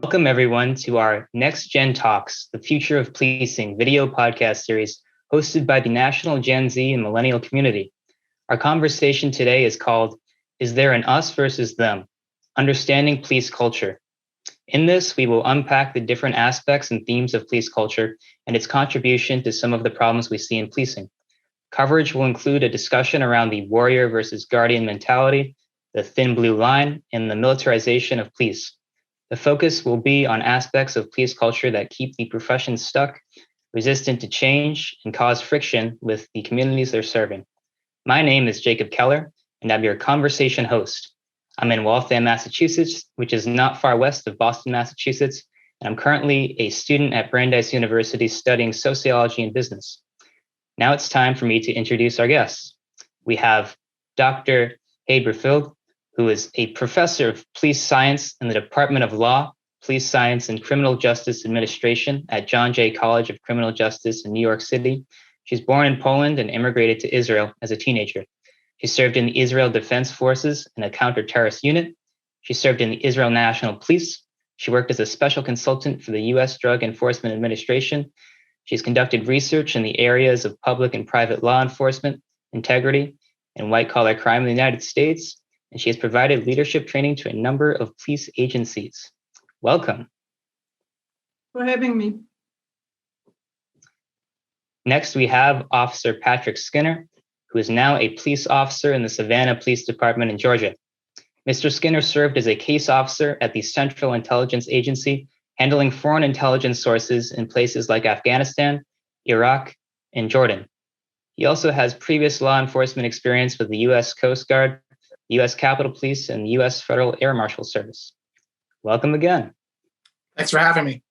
Welcome everyone to our Next Gen Talks, the Future of Policing video podcast series hosted by the National Gen Z and Millennial community. Our conversation today is called, Is There an Us versus Them? Understanding Police Culture. In this, we will unpack the different aspects and themes of police culture and its contribution to some of the problems we see in policing. Coverage will include a discussion around the warrior versus guardian mentality, the thin blue line, and the militarization of police. The focus will be on aspects of police culture that keep the profession stuck, resistant to change, and cause friction with the communities they're serving. My name is Jacob Keller, and I'm your conversation host. I'm in Waltham, Massachusetts, which is not far west of Boston, Massachusetts, and I'm currently a student at Brandeis University studying sociology and business. Now it's time for me to introduce our guests. We have Dr. Haberfield, who is a professor of police science in the Department of Law, Police Science, and Criminal Justice Administration at John Jay College of Criminal Justice in New York City. She was born in Poland and immigrated to Israel as a teenager. She served in the Israel Defense Forces in a counter-terrorist unit. She served in the Israel National Police. She worked as a special consultant for the U.S. Drug Enforcement Administration. She's conducted research in the areas of public and private law enforcement, integrity, and white-collar crime in the United States. And she has provided leadership training to a number of police agencies. Welcome. For having me. Next, we have Officer Patrick Skinner, who is now a police officer in the Savannah Police Department in Georgia. Mr. Skinner served as a case officer at the Central Intelligence Agency, handling foreign intelligence sources in places like Afghanistan, Iraq, and Jordan. He also has previous law enforcement experience with the U.S. Coast Guard, U.S. Capitol Police, and the U.S. Federal Air Marshal Service. Welcome again. Thanks for having me.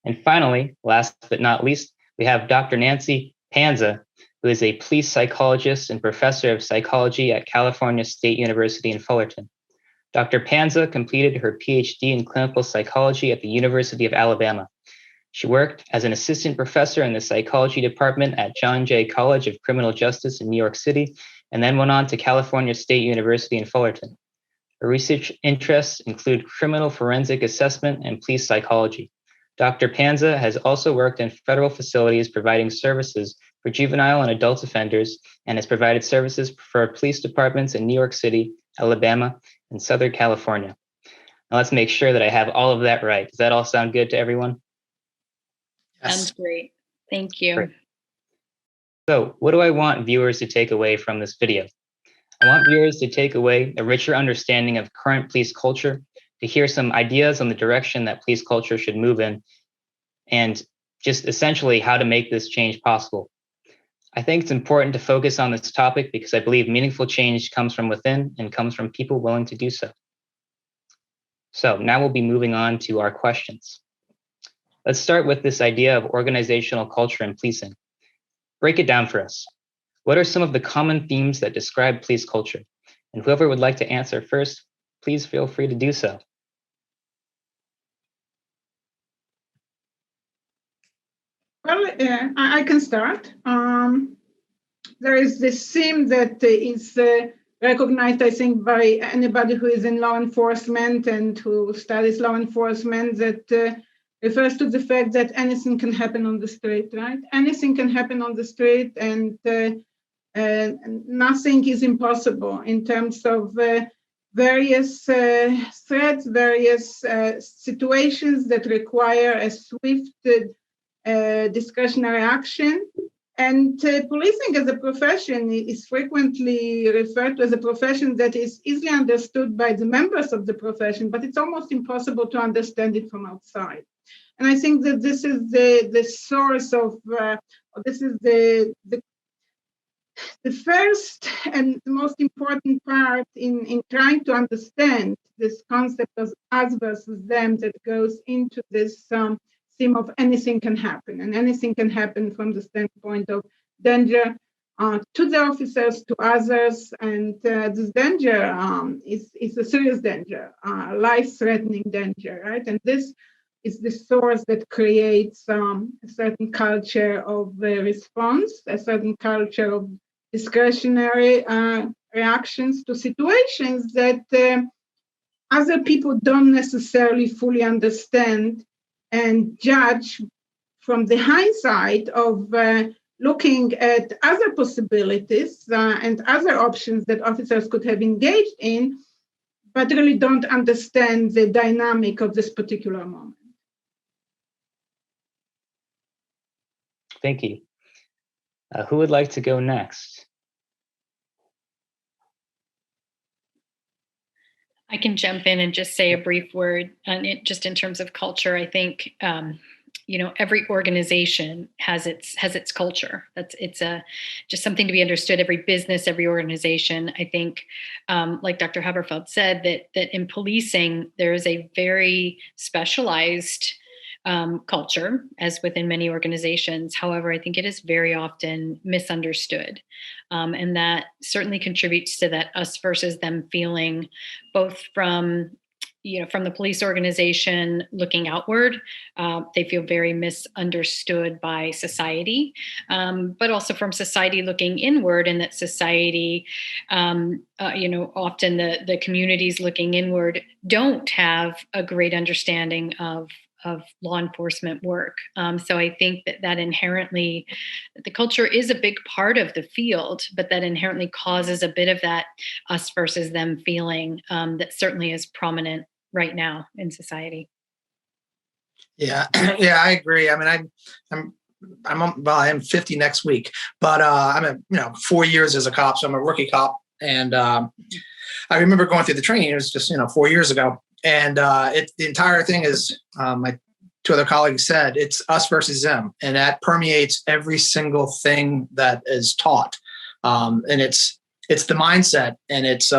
And finally, last but not least, we have Dr. Nancy Panza, who is a police psychologist and professor of psychology at California State University in Fullerton. Dr. Panza completed her PhD in clinical psychology at the University of Alabama. She worked as an assistant professor in the psychology department at John Jay College of Criminal Justice in New York City, and then went on to California State University in Fullerton. Her research interests include criminal forensic assessment and police psychology. Dr. Panza has also worked in federal facilities providing services for juvenile and adult offenders and has provided services for police departments in New York City, Alabama, and Southern California. Now let's make sure that I have all of that right. Does that all sound good to everyone? Yes. Sounds great. Thank you. Great. So what do I want viewers to take away from this video? I want viewers to take away a richer understanding of current police culture, to hear some ideas on the direction that police culture should move in, and just essentially how to make this change possible. I think it's important to focus on this topic because I believe meaningful change comes from within and comes from people willing to do so. So now we'll be moving on to our questions. Let's start with this idea of organizational culture in policing. Break it down for us. What are some of the common themes that describe police culture? And whoever would like to answer first, please feel free to do so. Well, I can start. There is this theme that is recognized, I think, by anybody who is in law enforcement and who studies law enforcement, that refers to the fact that anything can happen on the street, right? Anything can happen on the street, and nothing is impossible in terms of various threats, various situations that require a swift discretionary action. And policing as a profession is frequently referred to as a profession that is easily understood by the members of the profession, but it's almost impossible to understand it from outside. And I think that this is the source of, this is the first and the most important part in trying to understand this concept of us versus them that goes into this theme of anything can happen. And anything can happen from the standpoint of danger to the officers, to others. And this danger is a serious danger, life-threatening danger, right? And this is the source that creates a certain culture of response, a certain culture of discretionary reactions to situations that other people don't necessarily fully understand and judge from the hindsight of looking at other possibilities and other options that officers could have engaged in, but really don't understand the dynamic of this particular moment. Thank you. Who would like to go next? I can jump in and just say a brief word on it, just in terms of culture. I think every organization has its culture. It's just something to be understood. Every business, every organization. I think, like Dr. Haberfeld said, that in policing there is a very specialized culture, as within many organizations. However, I think it is very often misunderstood. And that certainly contributes to that us versus them feeling, both from the police organization looking outward. They feel very misunderstood by society, but also from society looking inward, and that society, often the communities looking inward don't have a great understanding of law enforcement work. So I think that inherently, the culture is a big part of the field, but that inherently causes a bit of that us versus them feeling that certainly is prominent right now in society. Yeah, yeah, I agree. I mean, I'm 50 next week, but I'm 4 years as a cop, so I'm a rookie cop, and I remember going through the training. It was just 4 years ago. And the entire thing is, my two other colleagues said, it's us versus them. And that permeates every single thing that is taught. And it's the mindset, and it's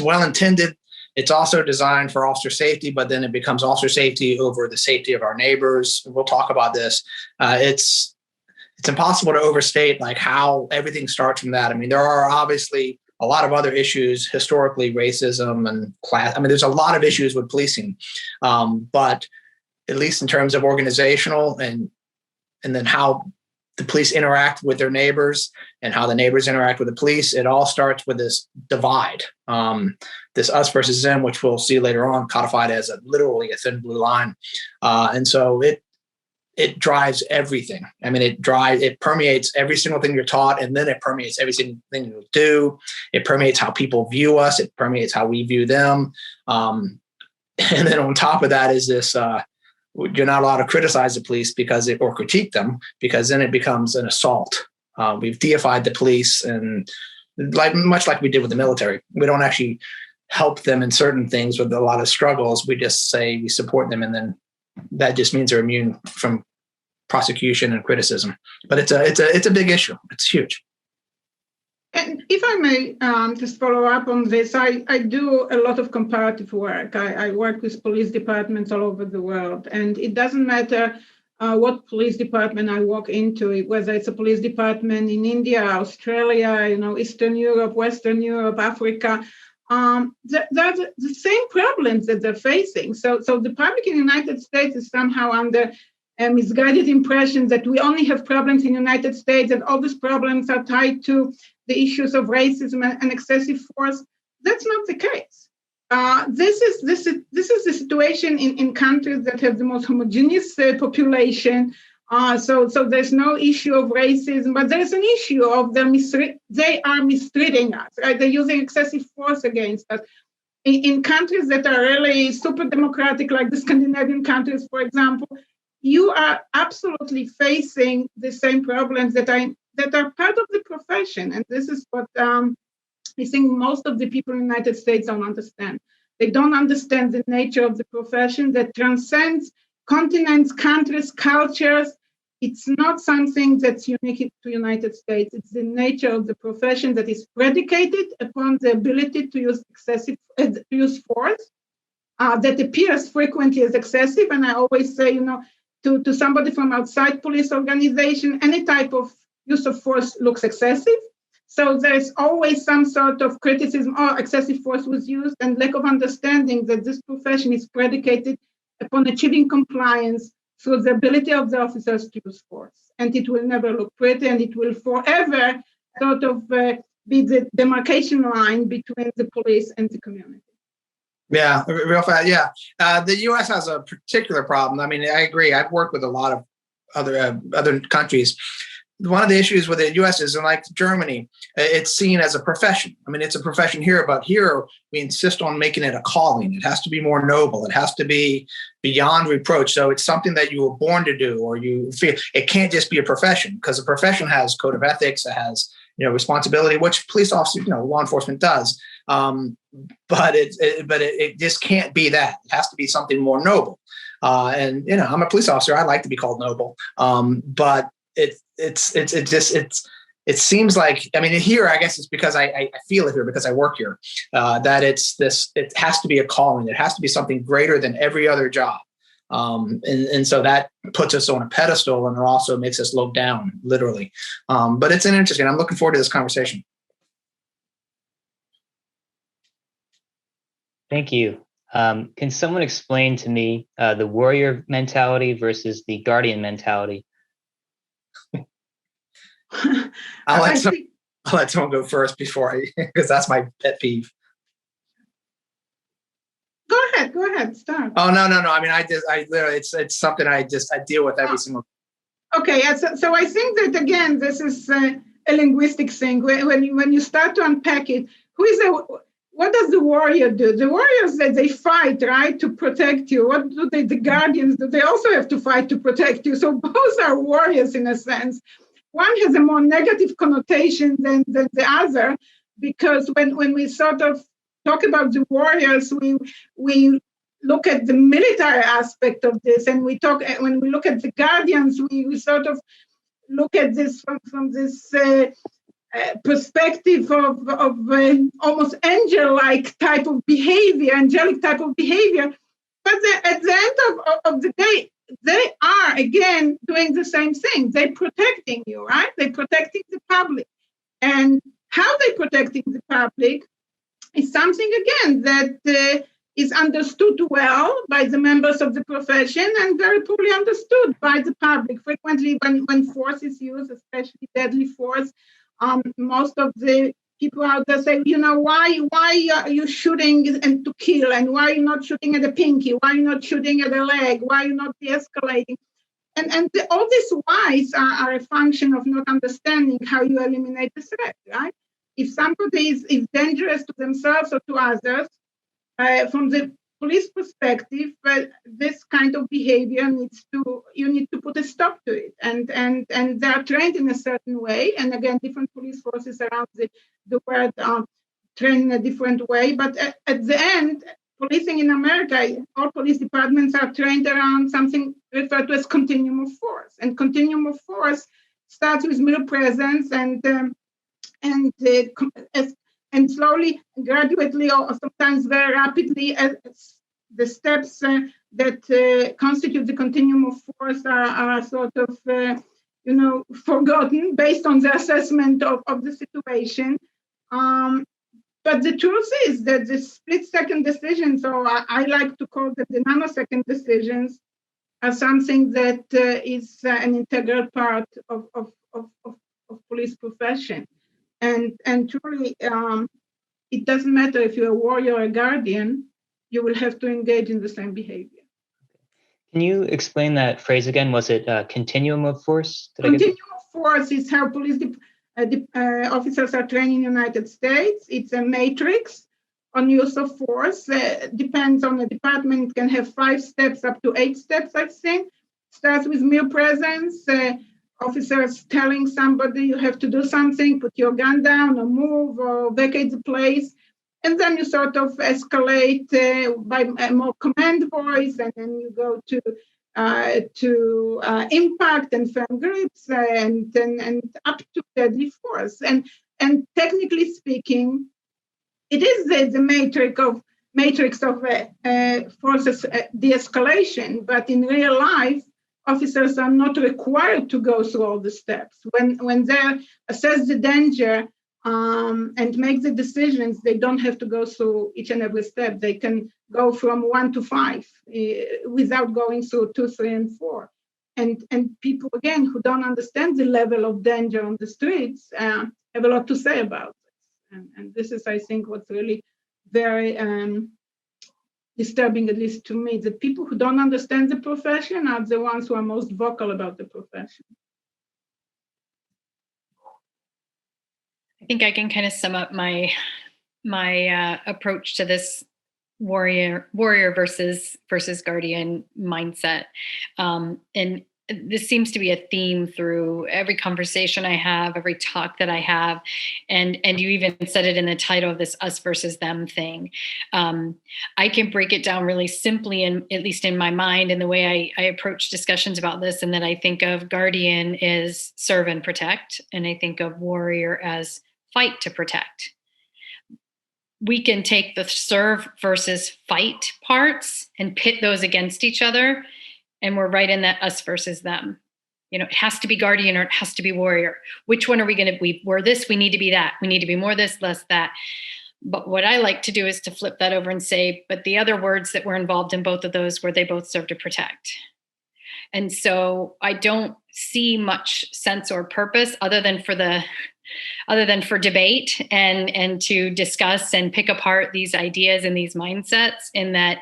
well-intended. It's also designed for officer safety, but then it becomes officer safety over the safety of our neighbors. We'll talk about this. It's impossible to overstate like how everything starts from that. I mean, there are obviously a lot of other issues, historically, racism and class. I mean, there's a lot of issues with policing, but at least in terms of organizational and then how the police interact with their neighbors and how the neighbors interact with the police, it all starts with this divide, this us versus them, which we'll see later on, codified as literally a thin blue line. And so it drives everything. I mean, it permeates every single thing you're taught, and then it permeates every single thing you do. It permeates how people view us. It permeates how we view them. And then on top of that is this, you're not allowed to criticize the police or critique them, because then it becomes an assault. We've deified the police, and much like we did with the military, we don't actually help them in certain things with a lot of struggles. We just say we support them, and then that just means they're immune from prosecution and criticism. But it's a big issue. It's huge. And if I may just follow up on this, I do a lot of comparative work. I work with police departments all over the world, and it doesn't matter what police department I walk into, whether it's a police department in India, Australia, Eastern Europe, Western Europe, Africa. They're the same problems that they're facing. So the public in the United States is somehow under a misguided impression that we only have problems in the United States, and all these problems are tied to the issues of racism and excessive force. That's not the case. This is the situation in countries that have the most homogeneous population. So there's no issue of racism, but there's an issue of they are mistreating us. Right? They're using excessive force against us. In countries that are really super democratic, like the Scandinavian countries, for example, you are absolutely facing the same problems that are part of the profession. And this is what I think most of the people in the United States don't understand. They don't understand the nature of the profession that transcends continents, countries, cultures. It's not something that's unique to the United States. It's the nature of the profession that is predicated upon the ability to use force that appears frequently as excessive. And I always say, to somebody from outside police organization, any type of use of force looks excessive. So there's always some sort of criticism, excessive force was used, and lack of understanding that this profession is predicated upon achieving compliance through the ability of the officers to use force. And it will never look pretty, and it will forever sort of be the demarcation line between the police and the community. Yeah, real fast. Yeah, the U.S. has a particular problem. I mean, I agree. I've worked with a lot of other countries. One of the issues with the U.S. is, like Germany, it's seen as a profession. I mean, it's a profession here, but here we insist on making it a calling. It has to be more noble. It has to be beyond reproach. So it's something that you were born to do, or you feel. It can't just be a profession, because a profession has code of ethics. It has responsibility, which police officers, law enforcement does. But it just can't be that. It has to be something more noble. And I'm a police officer. I like to be called noble. But it seems like, I mean, here, I guess it's because I feel it here because I work here, that it has to be a calling. It has to be something greater than every other job. And so that puts us on a pedestal, and it also makes us look down, literally. But it's interesting. I'm looking forward to this conversation. Thank you. Can someone explain to me the warrior mentality versus the guardian mentality? I'll let someone go first because that's my pet peeve. Go ahead, start. Oh, no. I mean, I literally, it's something I deal with every single. Okay, so I think that, again, this is a linguistic thing. When you start to unpack it, what does the warrior do? The warriors, they fight, right, to protect you. What do the guardians do? They also have to fight to protect you. So both are warriors in a sense. One has a more negative connotation than the other, because when we sort of talk about the warriors, we look at the military aspect of this, and when we look at the guardians, we sort of look at this from this perspective of almost angelic type of behavior, angelic type of behavior. But at the end of the day, they are, again, doing the same thing. They're protecting you, right? They're protecting the public. And how they're protecting the public is something, again, that is understood well by the members of the profession and very poorly understood by the public. Frequently, when force is used, especially deadly force, most of the people out there say, why are you shooting and to kill? And why are you not shooting at a pinky? Why are you not shooting at a leg? Why are you not de-escalating? And all these whys are a function of not understanding how you eliminate the threat, right? If somebody is dangerous to themselves or to others, from the police perspective, this kind of behavior you need to put a stop to it. And they are trained in a certain way. And again, different police forces around the world are trained in a different way. But at the end, policing in America, all police departments are trained around something referred to as continuum of force. And continuum of force starts with mere presence and slowly, gradually, or sometimes very rapidly, as the steps that constitute the continuum of force are sort of, forgotten based on the assessment of the situation. But the truth is that the split-second decisions, or I like to call them the nanosecond decisions, are something that is an integral part of police profession. And truly, it doesn't matter if you're a warrior or a guardian, you will have to engage in the same behavior. Can you explain that phrase again? Was it continuum of force? Continuum of force is how police officers are trained in the United States. It's a matrix on use of force. Depends on the department. It can have 5 steps up to 8 steps, I think. Starts with mere presence. Officers telling somebody you have to do something, put your gun down or move or vacate the place. And then you sort of escalate by a more command voice, and then you go to impact and firm grips and up to deadly force. And technically speaking, it is the matrix of forces de-escalation, but in real life, officers are not required to go through all the steps. When they assess the danger and make the decisions, they don't have to go through each and every step. They can go from 1 to 5 without going through 2, 3, and 4. And people, again, who don't understand the level of danger on the streets have a lot to say about this. And this is, I think, what's really very disturbing, at least to me, that people who don't understand the profession are the ones who are most vocal about the profession. I think I can kind of sum up my approach to this warrior versus guardian mindset, and this seems to be a theme through every conversation I have, every talk that I have, and you even said it in the title of this us versus them thing. I can break it down really simply, and at least in my mind, and the way I approach discussions about this, and that I think of guardian is serve and protect, and I think of warrior as fight to protect. We can take the serve versus fight parts and pit those against each other, and we're right in that us versus them. You know, it has to be guardian or it has to be warrior. Which one are we going to be? We're this, we need to be that. We need to be more this, less that. But what I like to do is to flip that over and say, but the other words that were involved in both of those were they both serve to protect. And so I don't see much sense or purpose other than for debate and to discuss and pick apart these ideas and these mindsets, in that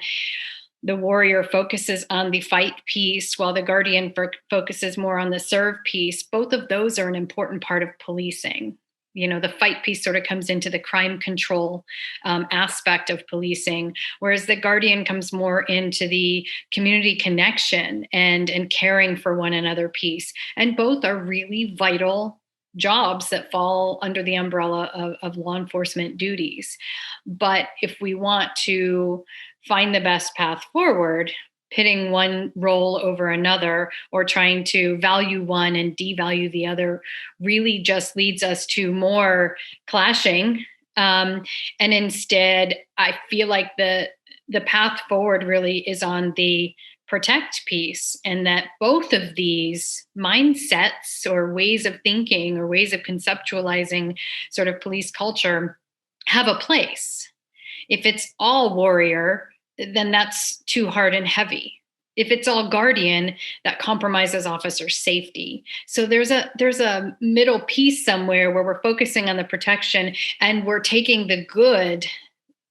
the warrior focuses on the fight piece while the guardian focuses more on the serve piece. Both of those are an important part of policing. You know, the fight piece sort of comes into the crime control aspect of policing, whereas the guardian comes more into the community connection and caring for one another piece. And both are really vital jobs that fall under the umbrella of law enforcement duties. But if we want to find the best path forward, pitting one role over another or trying to value one and devalue the other really just leads us to more clashing. And instead, I feel like the path forward really is on the protect piece, and that both of these mindsets or ways of thinking or ways of conceptualizing sort of police culture have a place. If it's all warrior, then that's too hard and heavy. If it's all guardian, that compromises officer safety. So there's a middle piece somewhere where we're focusing on the protection and we're taking the good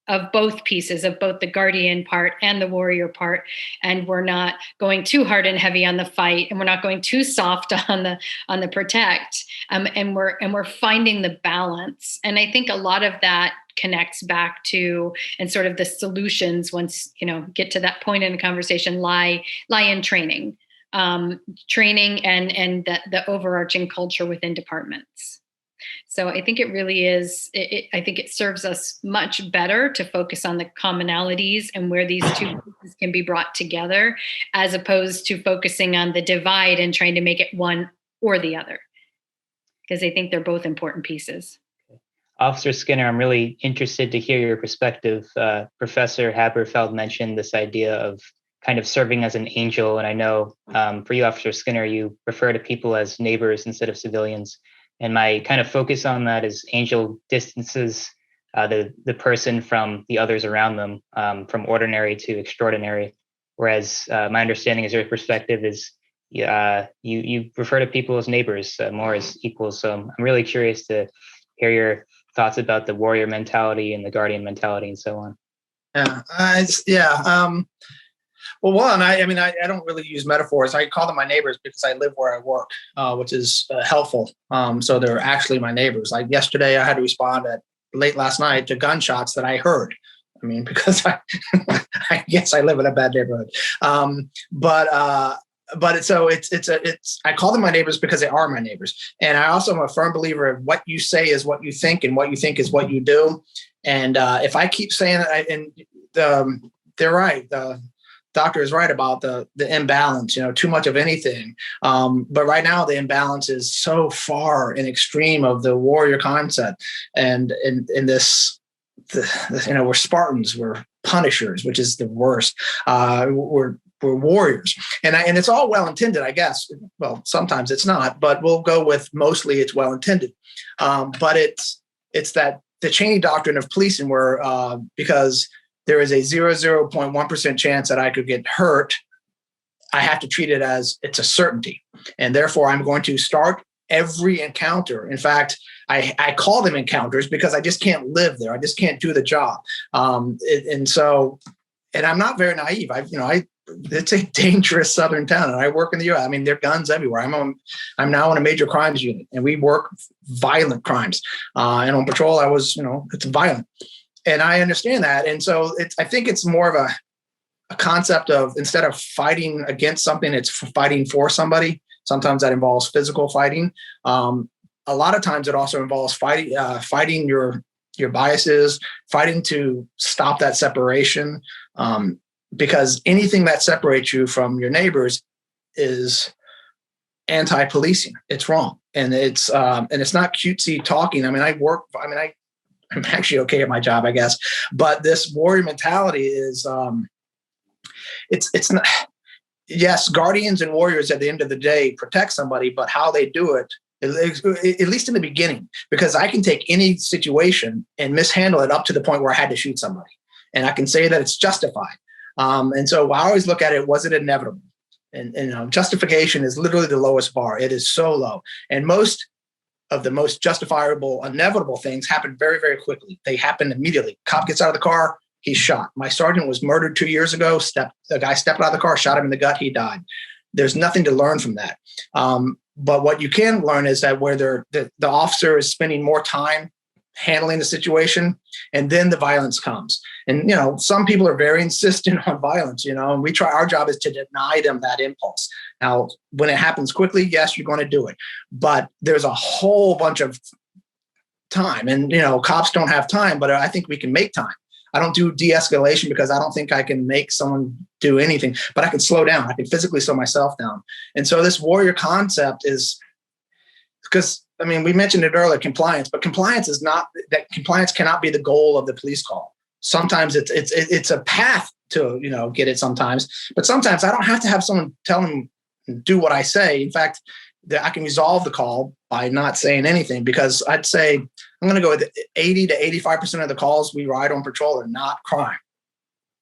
of both pieces, of both the guardian part and the warrior part, and we're not going too hard and heavy on the fight, and we're not going too soft on the protect, and we're finding the balance. And I think a lot of that connects back to, and sort of the solutions, once get to that point in the conversation, lie in training and the overarching culture within departments. So I think it really is, I think it serves us much better to focus on the commonalities and where these two pieces can be brought together, as opposed to focusing on the divide and trying to make it one or the other, because I think they're both important pieces. Officer Skinner, I'm really interested to hear your perspective. Professor Haberfeld mentioned this idea of kind of serving as an angel. And I know for you, Officer Skinner, you refer to people as neighbors instead of civilians. And my kind of focus on that is angel distances the person from the others around them, from ordinary to extraordinary. Whereas my understanding is your perspective is you refer to people as neighbors more as equals. So I'm really curious to hear your thoughts about the warrior mentality and the guardian mentality and so on. Well, one, I don't really use metaphors. I call them my neighbors because I live where I work, which is helpful. So they're actually my neighbors. Like yesterday, I had to respond late last night to gunshots that I heard. I mean, because I guess I live in a bad neighborhood. But I call them my neighbors because they are my neighbors. And I also am a firm believer of what you say is what you think, and what you think is what you do. And if I keep saying that, they're right. The doctor is right about the imbalance, too much of anything. But right now the imbalance is so far in extreme of the warrior concept. And in this, we're Spartans, we're punishers, which is the worst. We're warriors, and it's all well intended, I guess. Well, sometimes it's not, but we'll go with mostly it's well intended. But it's that the Cheney doctrine of policing, where because there is a 0.1% chance that I could get hurt, I have to treat it as it's a certainty, and therefore I'm going to start every encounter. In fact, I call them encounters because I just can't live there. I just can't do the job, and so And I'm not very naive. It's a dangerous southern town, and I work in the U.S. I mean, there are guns everywhere. I'm now in a major crimes unit, and we work violent crimes. And on patrol, it's violent, and I understand that. And so I think it's more of a concept of, instead of fighting against something, it's fighting for somebody. Sometimes that involves physical fighting. A lot of times it also involves fighting your biases, fighting to stop that separation. Because anything that separates you from your neighbors is anti-policing. It's wrong. And it's not cutesy talking. I'm actually okay at my job, I guess. But this warrior mentality is, it's not, yes, guardians and warriors at the end of the day protect somebody, but how they do it, at least in the beginning, because I can take any situation and mishandle it up to the point where I had to shoot somebody. And I can say that it's justified. And so I always look at it, was it inevitable? And justification is literally the lowest bar. It is so low. And most of the most justifiable, inevitable things happen very, very quickly. They happen immediately. Cop gets out of the car, he's shot. My sergeant was murdered 2 years ago. The guy stepped out of the car, shot him in the gut, he died. There's nothing to learn from that. But what you can learn is that where the officer is spending more time handling the situation, and then the violence comes. And, some people are very insistent on violence, and our job is to deny them that impulse. Now, when it happens quickly, yes, you're going to do it. But there's a whole bunch of time, and, cops don't have time, but I think we can make time. I don't do de-escalation because I don't think I can make someone do anything, but I can slow down. I can physically slow myself down. And so this warrior concept is, because, we mentioned it earlier, compliance, but compliance cannot be the goal of the police call. Sometimes it's a path to, get it sometimes, but sometimes I don't have to have someone tell them, do what I say. In fact, I can resolve the call by not saying anything, because I'd say I'm going to go with 80 to 85% of the calls we ride on patrol are not crime.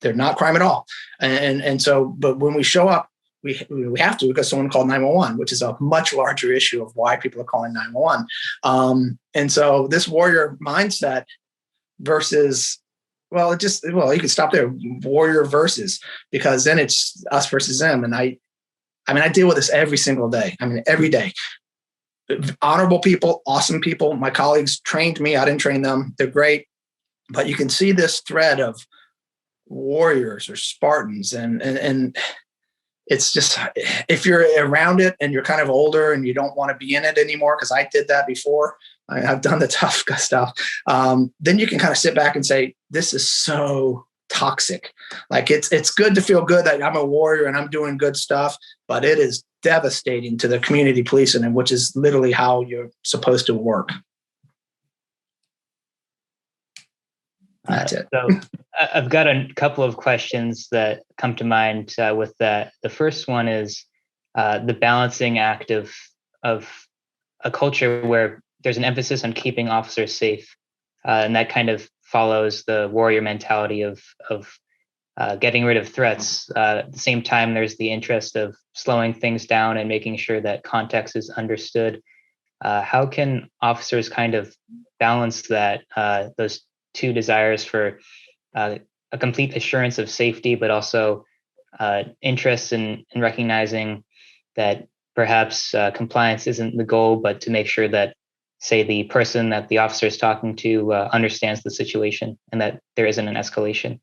They're not crime at all. And so, but when we show up, we have to, because someone called 911, which is a much larger issue of why people are calling 911. And so this warrior mindset versus, you could stop there, warrior versus, because then it's us versus them. And I deal with this every single day. Every day. Honorable people, awesome people. My colleagues trained me. I didn't train them. They're great. But you can see this thread of warriors or Spartans. And it's just, if you're around it and you're kind of older and you don't want to be in it anymore, because I did that before, I've done the tough stuff, then you can kind of sit back and say, this is so toxic. Like it's good to feel good that I'm a warrior and I'm doing good stuff, but it is devastating to the community policing, which is literally how you're supposed to work. That's it. So I've got a couple of questions that come to mind with that. The first one is the balancing act of a culture where there's an emphasis on keeping officers safe, and that kind of follows the warrior mentality of getting rid of threats. At the same time, there's the interest of slowing things down and making sure that context is understood. How can officers kind of balance that, those two desires for a complete assurance of safety, but also interest in recognizing that perhaps compliance isn't the goal, but to make sure that, say, the person that the officer is talking to understands the situation and that there isn't an escalation?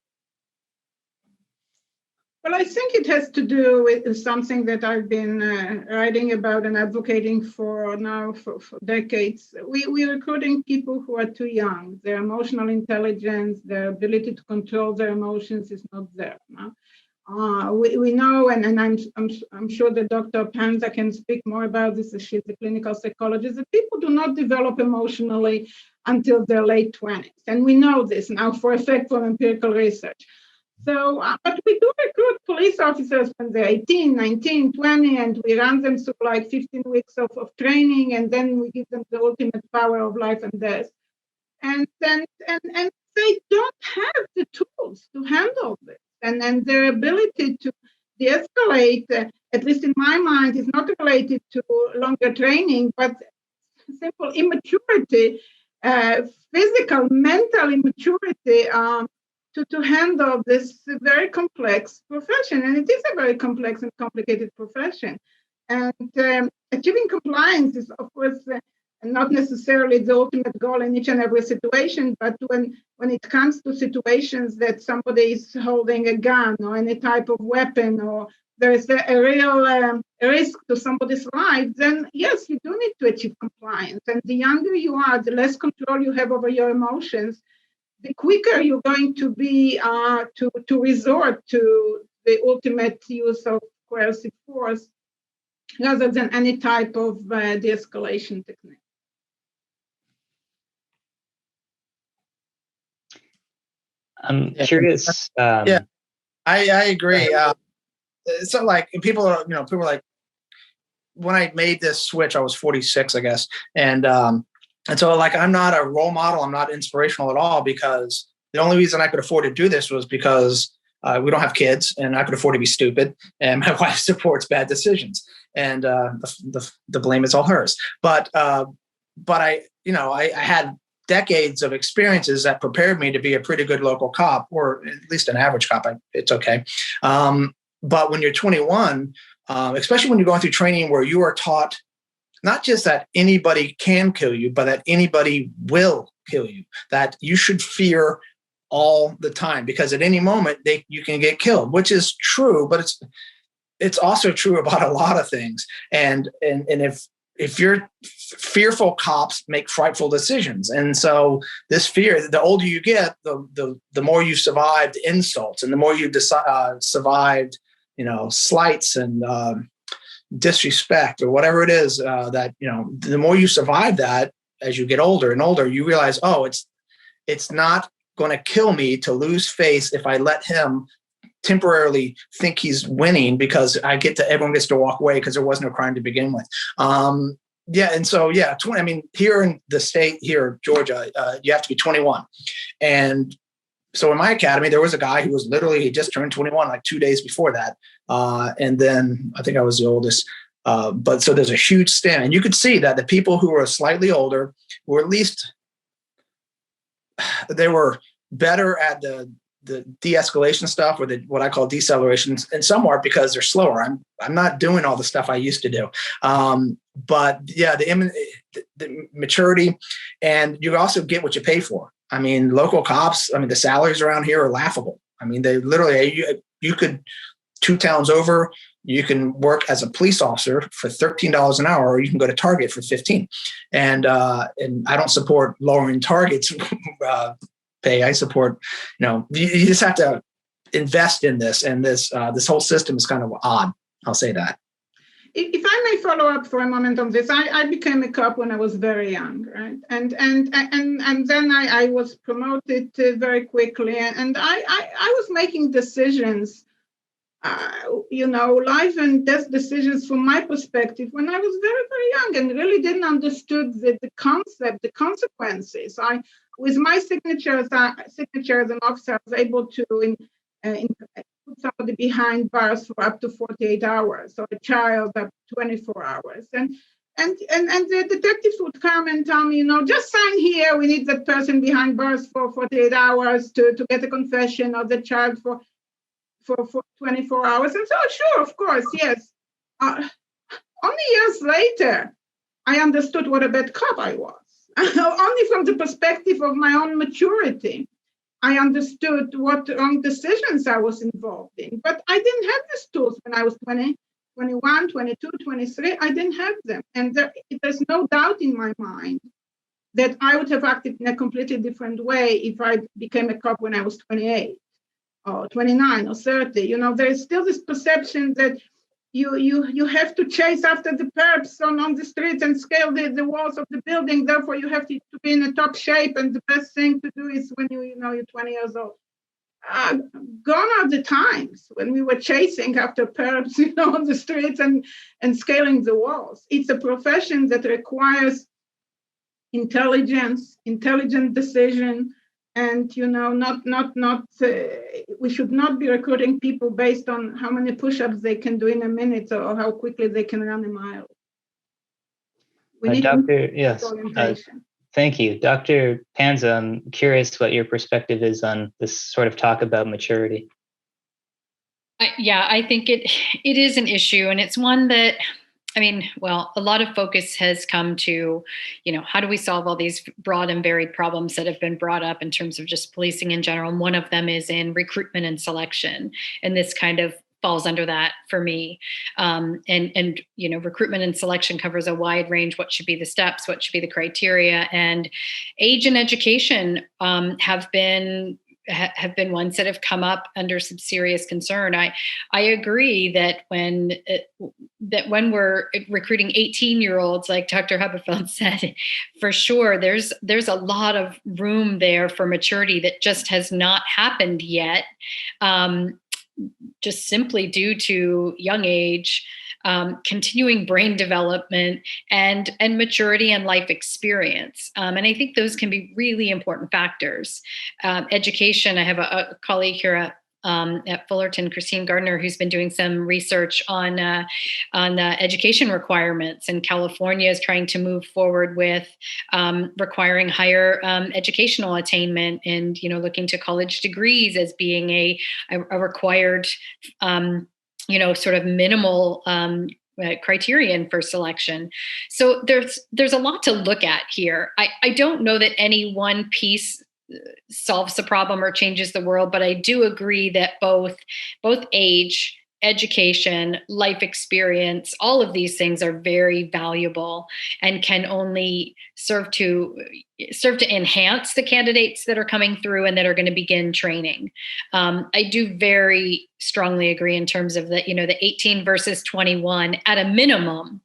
Well, I think it has to do with something that I've been writing about and advocating for now for decades. We're recruiting people who are too young. Their emotional intelligence, their ability to control their emotions is not there. No? We know, and I'm sure that Dr. Panza can speak more about this, as she's a clinical psychologist, that people do not develop emotionally until their late 20s. And we know this now for a fact from empirical research. So, but we do recruit police officers when they're 18, 19, 20, and we run them through like 15 weeks of training, and then we give them the ultimate power of life and death. And they don't have the tools to handle this. And their ability to de-escalate, at least in my mind, is not related to longer training, but simple immaturity, physical, mental immaturity, to handle this very complex profession. And it is a very complex and complicated profession. And achieving compliance is, of course, not necessarily the ultimate goal in each and every situation, but when it comes to situations that somebody is holding a gun or any type of weapon, or there is a real risk to somebody's life, then yes, you do need to achieve compliance. And the younger you are, the less control you have over your emotions, the quicker you're going to be to resort to the ultimate use of coercive force rather than any type of de-escalation technique. I'm curious. Yeah, I agree. So like people are like, when I made this switch, I was 46, I guess. And so like, I'm not a role model. I'm not inspirational at all, because the only reason I could afford to do this was because we don't have kids and I could afford to be stupid, and my wife supports bad decisions, and the blame is all hers. But I had decades of experiences that prepared me to be a pretty good local cop, or at least an average cop. It's okay. But when you're 21, especially when you're going through training where you are taught not just that anybody can kill you, but that anybody will kill you, that you should fear all the time, because at any moment you can get killed, which is true, but it's also true about a lot of things. And if you're fearful, cops make frightful decisions. And so this fear, the older you get, the more you survived insults, and the more you survived, slights and disrespect, or whatever it is, that, the more you survive that, as you get older and older, you realize, oh, it's not going to kill me to lose face if I let him temporarily think he's winning, because everyone gets to walk away because there was no crime to begin with. And so, here in the state here, Georgia, you have to be 21. And so in my academy, there was a guy who was he just turned 21 like 2 days before that. And then I think I was the oldest. But so there's a huge span. And you could see that the people who were slightly older were at least, they were better at the de-escalation stuff, or what I call deceleration, and somewhat because they're slower. I'm not doing all the stuff I used to do. But yeah, the maturity, and you also get what you pay for. I mean, local cops, the salaries around here are laughable. They literally, you could 2 towns over, you can work as a police officer for $13 an hour, or you can go to Target for $15. And I don't support lowering Target's pay. I support, you just have to invest in this, and this whole system is kind of odd. I'll say that. If I may follow up for a moment on this, I became a cop when I was very young, right? And then I was promoted very quickly, and I was making decisions, life and death decisions from my perspective when I was very, very young, and really didn't understood the concept, the consequences. With my signature as an officer, I was able to put somebody behind bars for up to 48 hours, or a child up to 24 hours. And the detectives would come and tell me, just sign here. We need that person behind bars for 48 hours to get a confession, or the child for 24 hours. And so, sure, of course, yes. Only years later, I understood what a bad cop I was. Only from the perspective of my own maturity, I understood what wrong decisions I was involved in. But I didn't have these tools when I was 20, 21, 22, 23. I didn't have them. And there's no doubt in my mind that I would have acted in a completely different way if I became a cop when I was 28 or 29 or 30. There's still this perception that you have to chase after the perps on the streets and scale the walls of the building. Therefore, you have to be in a top shape, and the best thing to do is when you're 20 years old. Gone are the times when we were chasing after perps, on the streets and scaling the walls. It's a profession that requires intelligence, intelligent decision, and we should not be recruiting people based on how many push-ups they can do in a minute, or how quickly they can run a mile. We need Doctor, yes. orientation. Thank you. Dr. Panza, I'm curious what your perspective is on this sort of talk about maturity. I think it is an issue, and it's one that, I mean, well, a lot of focus has come to, how do we solve all these broad and varied problems that have been brought up in terms of just policing in general? And one of them is in recruitment and selection, and this kind of falls under that for me. And recruitment and selection covers a wide range. What should be the steps? What should be the criteria? And age and education have been ones that have come up under some serious concern. I agree that when we're recruiting 18-year-olds, like Dr. Huberfeld said, for sure, there's a lot of room there for maturity that just has not happened yet, just simply due to young age, continuing brain development, and maturity and life experience. And I think those can be really important factors. Education, I have a colleague here at Fullerton, Christine Gardner, who's been doing some research on education requirements. And California is trying to move forward with requiring higher educational attainment, and looking to college degrees as being a required sort of minimal criterion for selection. So there's a lot to look at here. I don't know that any one piece solves the problem or changes the world, but I do agree that both age, education, life experience, all of these things are very valuable and can only serve to enhance the candidates that are coming through and that are going to begin training. I do very strongly agree in terms of the 18 versus 21 at a minimum.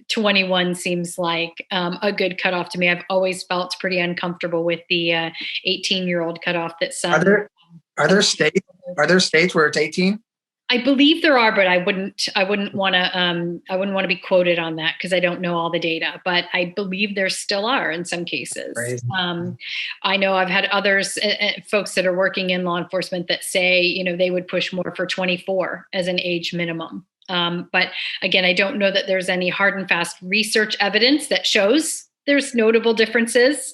21 seems like a good cutoff to me. I've always felt pretty uncomfortable with the 18-year-old cutoff that some. Are there states where it's 18? I believe there are, but I wouldn't want to be quoted on that because I don't know all the data, but I believe there still are in some cases. I know I've had others, folks that are working in law enforcement that say, they would push more for 24 as an age minimum. But again, I don't know that there's any hard and fast research evidence that shows there's notable differences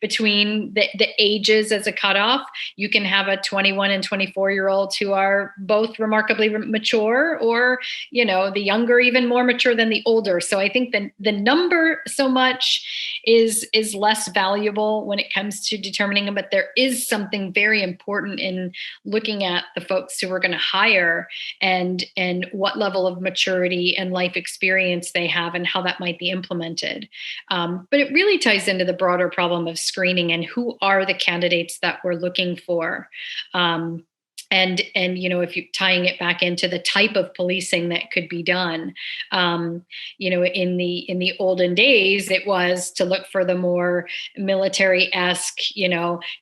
between the ages as a cutoff. You can have a 21 and 24-year-olds who are both remarkably mature, or, the younger even more mature than the older. So I think the number so much is less valuable when it comes to determining them. But there is something very important in looking at the folks who we're going to hire and what level of maturity and life experience they have and how that might be implemented. But it really ties into the broader problem of screening and who are the candidates that we're looking for. And if you're tying it back into the type of policing that could be done, in the olden days, it was to look for the more military-esque,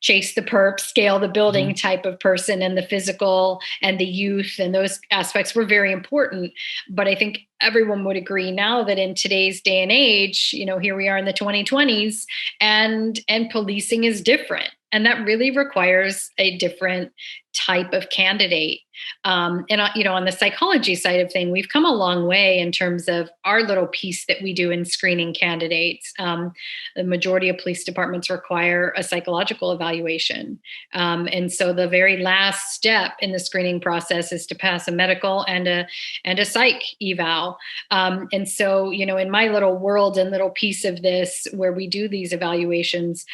chase the perp, scale the building type of person, and the physical and the youth and those aspects were very important. But I think everyone would agree now that in today's day and age, here we are in the 2020s, and policing is different. And that really requires a different type of candidate. On the psychology side of things, we've come a long way in terms of our little piece that we do in screening candidates. The majority of police departments require a psychological evaluation. And so the very last step in the screening process is to pass a medical and a psych eval. And so, in my little world and little piece of this, where we do these evaluations,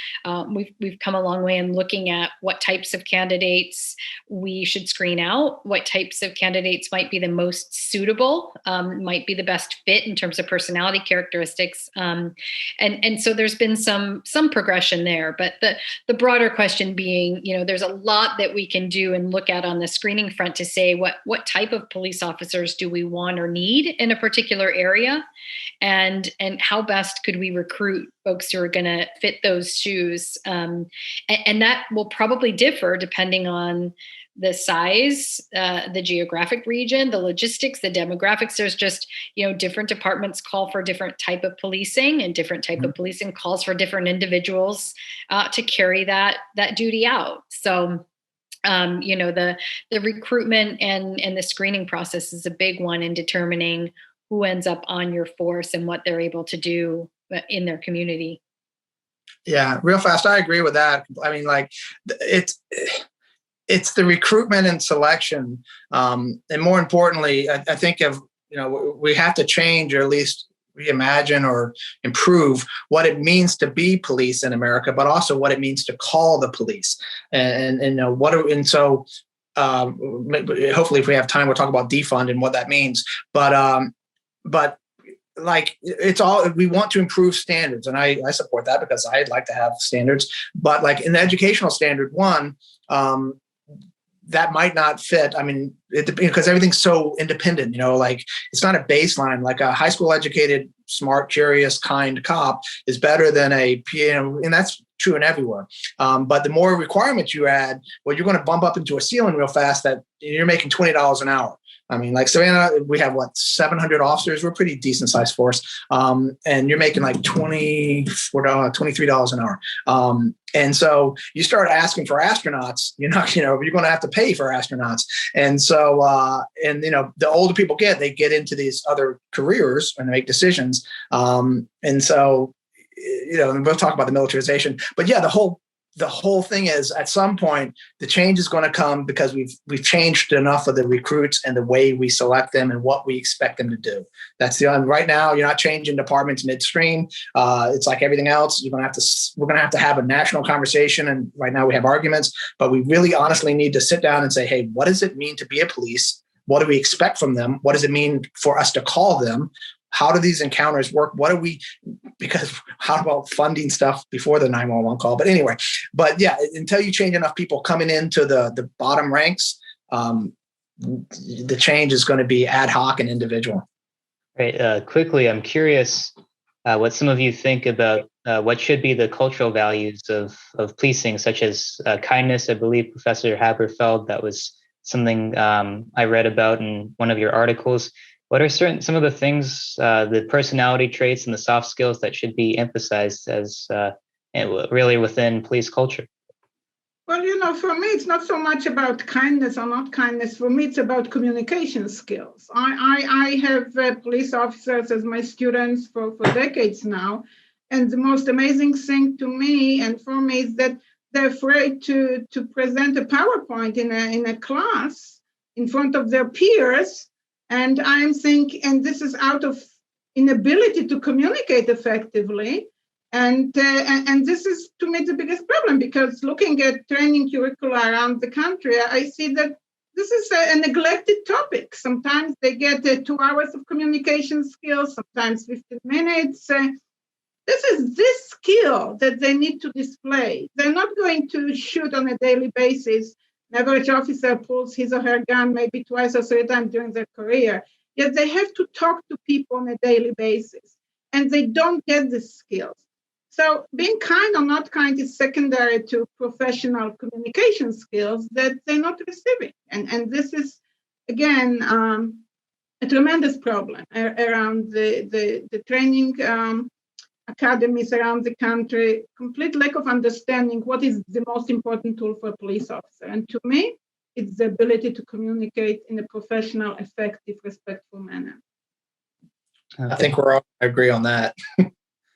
we've come a long way in looking at what types of candidates we should screen out, what types of candidates might be the most suitable, might be the best fit in terms of personality characteristics. And so there's been some progression there, but the broader question being, there's a lot that we can do and look at on the screening front to say what type of police officers do we want or need in a particular area, and how best could we recruit folks who are going to fit those shoes. And that will probably differ depending on the size, the geographic region, the logistics, the demographics. There's just, different departments call for different type of policing, and different type of policing calls for different individuals to carry that duty out. So, the recruitment and the screening process is a big one in determining who ends up on your force and what they're able to do in their community. Yeah, real fast. I agree with that. I mean, like it's the recruitment and selection, and more importantly, I think we have to change, or at least reimagine or improve what it means to be police in America, but also what it means to call the police, and so hopefully, if we have time, we'll talk about defund and what that means. But like it's all, we want to improve standards, and I support that because I'd like to have standards. But like in the educational standard one, that might not fit. I mean, because everything's so independent, like it's not a baseline. Like a high school educated, smart, curious, kind cop is better than and that's true in everywhere. But the more requirements you add, well, you're going to bump up into a ceiling real fast that you're making $20 an hour. I mean, like Savannah, we have 700 officers. We're a pretty decent sized force. And you're making like $24, $23 an hour. And so you start asking for astronauts, you're going to have to pay for astronauts. And so, the older people they get into these other careers and make decisions. And so, and we'll talk about the militarization, but yeah, the whole thing is at some point the change is going to come because we've changed enough of the recruits and the way we select them and what we expect them to do. That's right now you're not changing departments midstream. It's like everything else. We're going to have a national conversation, and right now we have arguments, but we really honestly need to sit down and say, hey, what does it mean to be a police? What do we expect from them? What does it mean for us to call them? How do these encounters work? Because how about funding stuff before the 911 call? But anyway, until you change enough people coming into the bottom ranks, the change is going to be ad hoc and individual. Right. Quickly, I'm curious what some of you think about what should be the cultural values of policing, such as kindness. I believe Professor Haberfeld, that was something I read about in one of your articles. What are some of the things, the personality traits and the soft skills that should be emphasized as really within police culture? Well, for me, it's not so much about kindness or not kindness. For me, it's about communication skills. I have police officers as my students for decades now. And the most amazing thing to me and for me is that they're afraid to present a PowerPoint in a class in front of their peers. And I'm thinking, and this is out of inability to communicate effectively. And this is, to me, the biggest problem, because looking at training curricula around the country, I see that this is a neglected topic. Sometimes they get 2 hours of communication skills, sometimes 15 minutes. This is this skill that they need to display. They're not going to shoot on a daily basis. An average officer pulls his or her gun maybe twice or 3 times during their career. Yet they have to talk to people on a daily basis, and they don't get the skills. So being kind or not kind is secondary to professional communication skills that they're not receiving. And this is, again, a tremendous problem around the training academies around the country, complete lack of understanding what is the most important tool for a police officer. And to me, it's the ability to communicate in a professional, effective, respectful manner. I think I agree on that.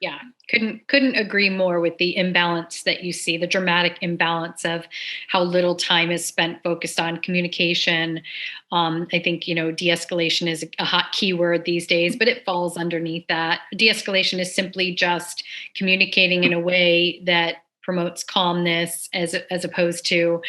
Yeah, couldn't agree more with the imbalance that you see, the dramatic imbalance of how little time is spent focused on communication. I think, de-escalation is a hot keyword these days, but it falls underneath that. De-escalation is simply just communicating in a way that promotes calmness as opposed to,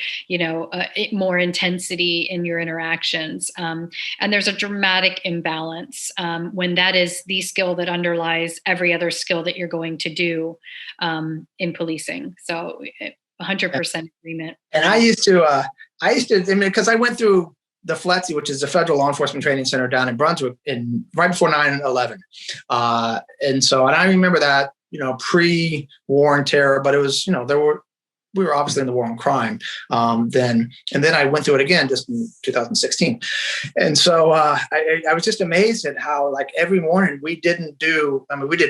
more intensity in your interactions. And there's a dramatic imbalance when that is the skill that underlies every other skill that you're going to do in policing. So 100% agreement. And I used to, because I went through the FLETC, which is the Federal Law Enforcement Training Center down in Brunswick right before 9/11. And I remember that, pre-war and terror, but it was, we were obviously in the war on crime then. And then I went through it again just in 2016. And so I was just amazed at how, like, every morning we did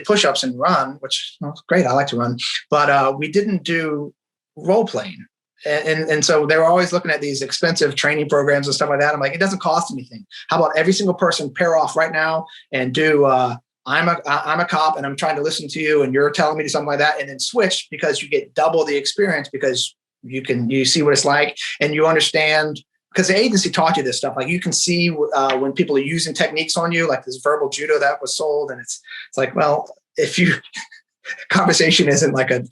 push-ups and run, which was great. I like to run, but we didn't do role playing. And so they were always looking at these expensive training programs and stuff like that. I'm like, it doesn't cost anything. How about every single person pair off right now and do I'm a cop and I'm trying to listen to you and you're telling me something like that, and then switch because you get double the experience because you see what it's like and you understand, because the agency taught you this stuff. Like you can see when people are using techniques on you, like this verbal judo that was sold, and it's like, well, if you conversation isn't like a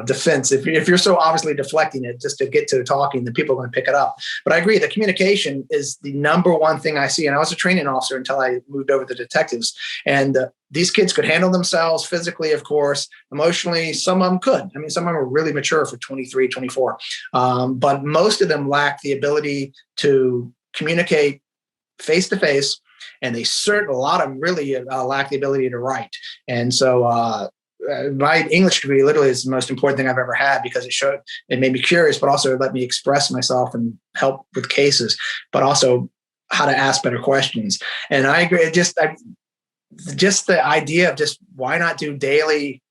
defense. If you're so obviously deflecting it just to get to talking, then people are going to pick it up. But I agree, the communication is the number one thing I see. And I was a training officer until I moved over to detectives. And these kids could handle themselves physically, of course, emotionally. Some of them could. I mean, some of them are really mature for 23, 24. But most of them lack the ability to communicate face to face. And a lot of them really lack the ability to write. And so my English degree literally is the most important thing I've ever had, because it made me curious, but also let me express myself and help with cases, but also how to ask better questions. And I agree. Just the idea of just why not do daily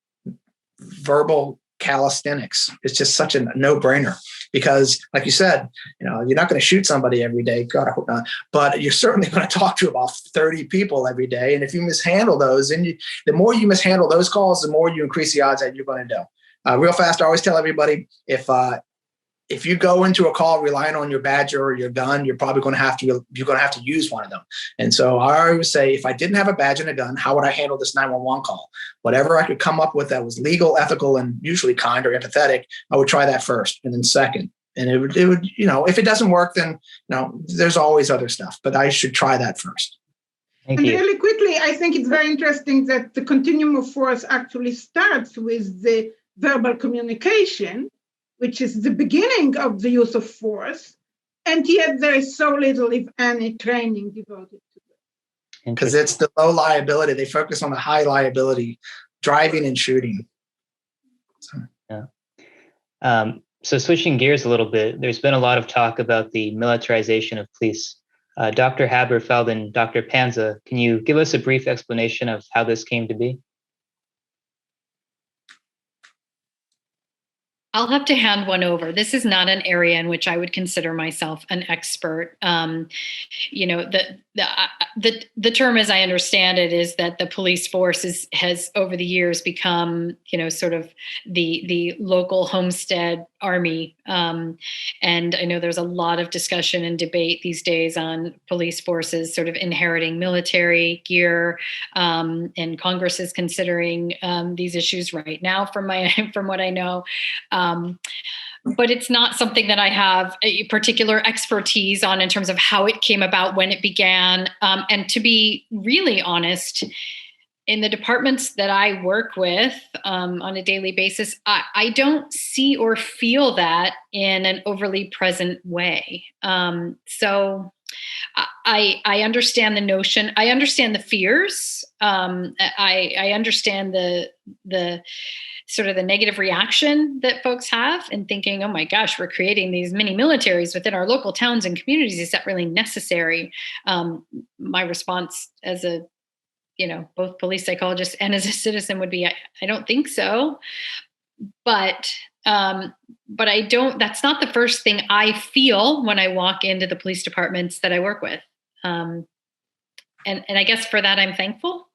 verbal calisthenics? It's just such a no-brainer, because like you said, you're not going to shoot somebody every day. God, I hope not. But you're certainly going to talk to about 30 people every day. And if you mishandle those, and the more you mishandle those calls, the more you increase the odds that you're going to do. Real fast, I always tell everybody, if you go into a call relying on your badger or your gun, you're probably going to have to use one of them. And so I always say, if I didn't have a badge and a gun, how would I handle this 911 call? Whatever I could come up with that was legal, ethical, and usually kind or empathetic, I would try that first and then second. And it would, if it doesn't work, then, there's always other stuff, but I should try that first. And really quickly, I think it's very interesting that the continuum of force actually starts with the verbal communication, which is the beginning of the use of force, and yet there is so little, if any, training devoted to it. Because it's the low liability. They focus on the high liability, driving and shooting. So switching gears a little bit, there's been a lot of talk about the militarization of police. Dr. Haberfeld and Dr. Panza, can you give us a brief explanation of how this came to be? I'll have to hand one over. This is not an area in which I would consider myself an expert. The term, as I understand it, is that the police force has over the years become, sort of the local homestead army. And I know there's a lot of discussion and debate these days on police forces sort of inheriting military gear, and Congress is considering these issues right now, from what I know. But it's not something that I have a particular expertise on in terms of how it came about, when it began. And to be really honest, in the departments that I work with on a daily basis, I don't see or feel that in an overly present way. So I understand the notion. I understand the fears. I understand the sort of the negative reaction that folks have in thinking, oh my gosh, we're creating these mini militaries within our local towns and communities. Is that really necessary? My response as a, both police psychologist and as a citizen would be, I don't think so. But I don't, that's not the first thing I feel when I walk into the police departments that I work with. And I guess for that, I'm thankful.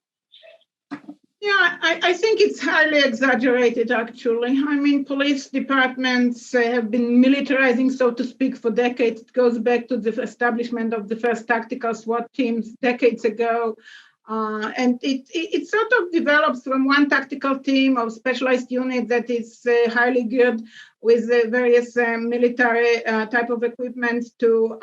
Yeah, I think it's highly exaggerated, actually. I mean, police departments have been militarizing, so to speak, for decades. It goes back to the establishment of the first tactical SWAT teams decades ago. And it sort of develops from one tactical team or specialized unit that is highly geared with various military type of equipment to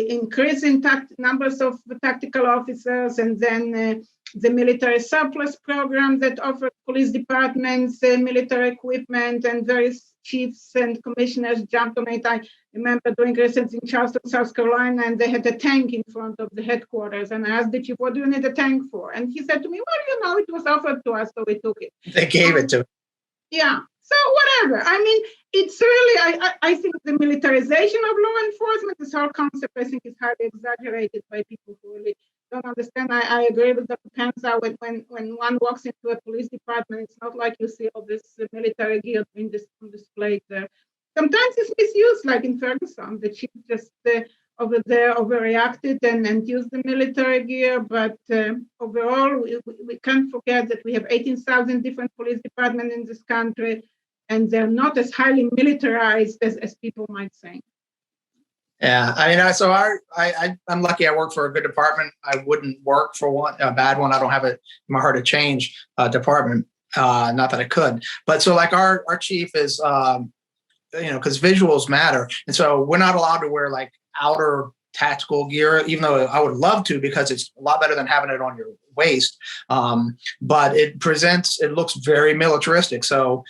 increase in numbers of tactical officers, and then the military surplus program that offered police departments military equipment, and various chiefs and commissioners jumped on it. I remember doing research in Charleston, South Carolina, and they had a tank in front of the headquarters. And I asked the chief, what do you need a tank for? And he said to me, well, it was offered to us, so we took it. They gave it to me. Yeah. So whatever. I mean, it's really, I think the militarization of law enforcement, this whole concept, I think is highly exaggerated by people who really don't understand. I agree with Dr. Panza. When one walks into a police department, it's not like you see all this military gear being displayed there. Sometimes it's misused, like in Ferguson. The chief just over there overreacted and used the military gear. But overall, we can't forget that we have 18,000 different police departments in this country, and they're not as highly militarized as people might think. Yeah, I mean, so I'm lucky. I work for a good department. I wouldn't work for a bad one. I don't have it in my heart to change department. Not that I could, but so like our chief is, because visuals matter, and so we're not allowed to wear like outer tactical gear, even though I would love to, because it's a lot better than having it on your waist. But it looks very militaristic. So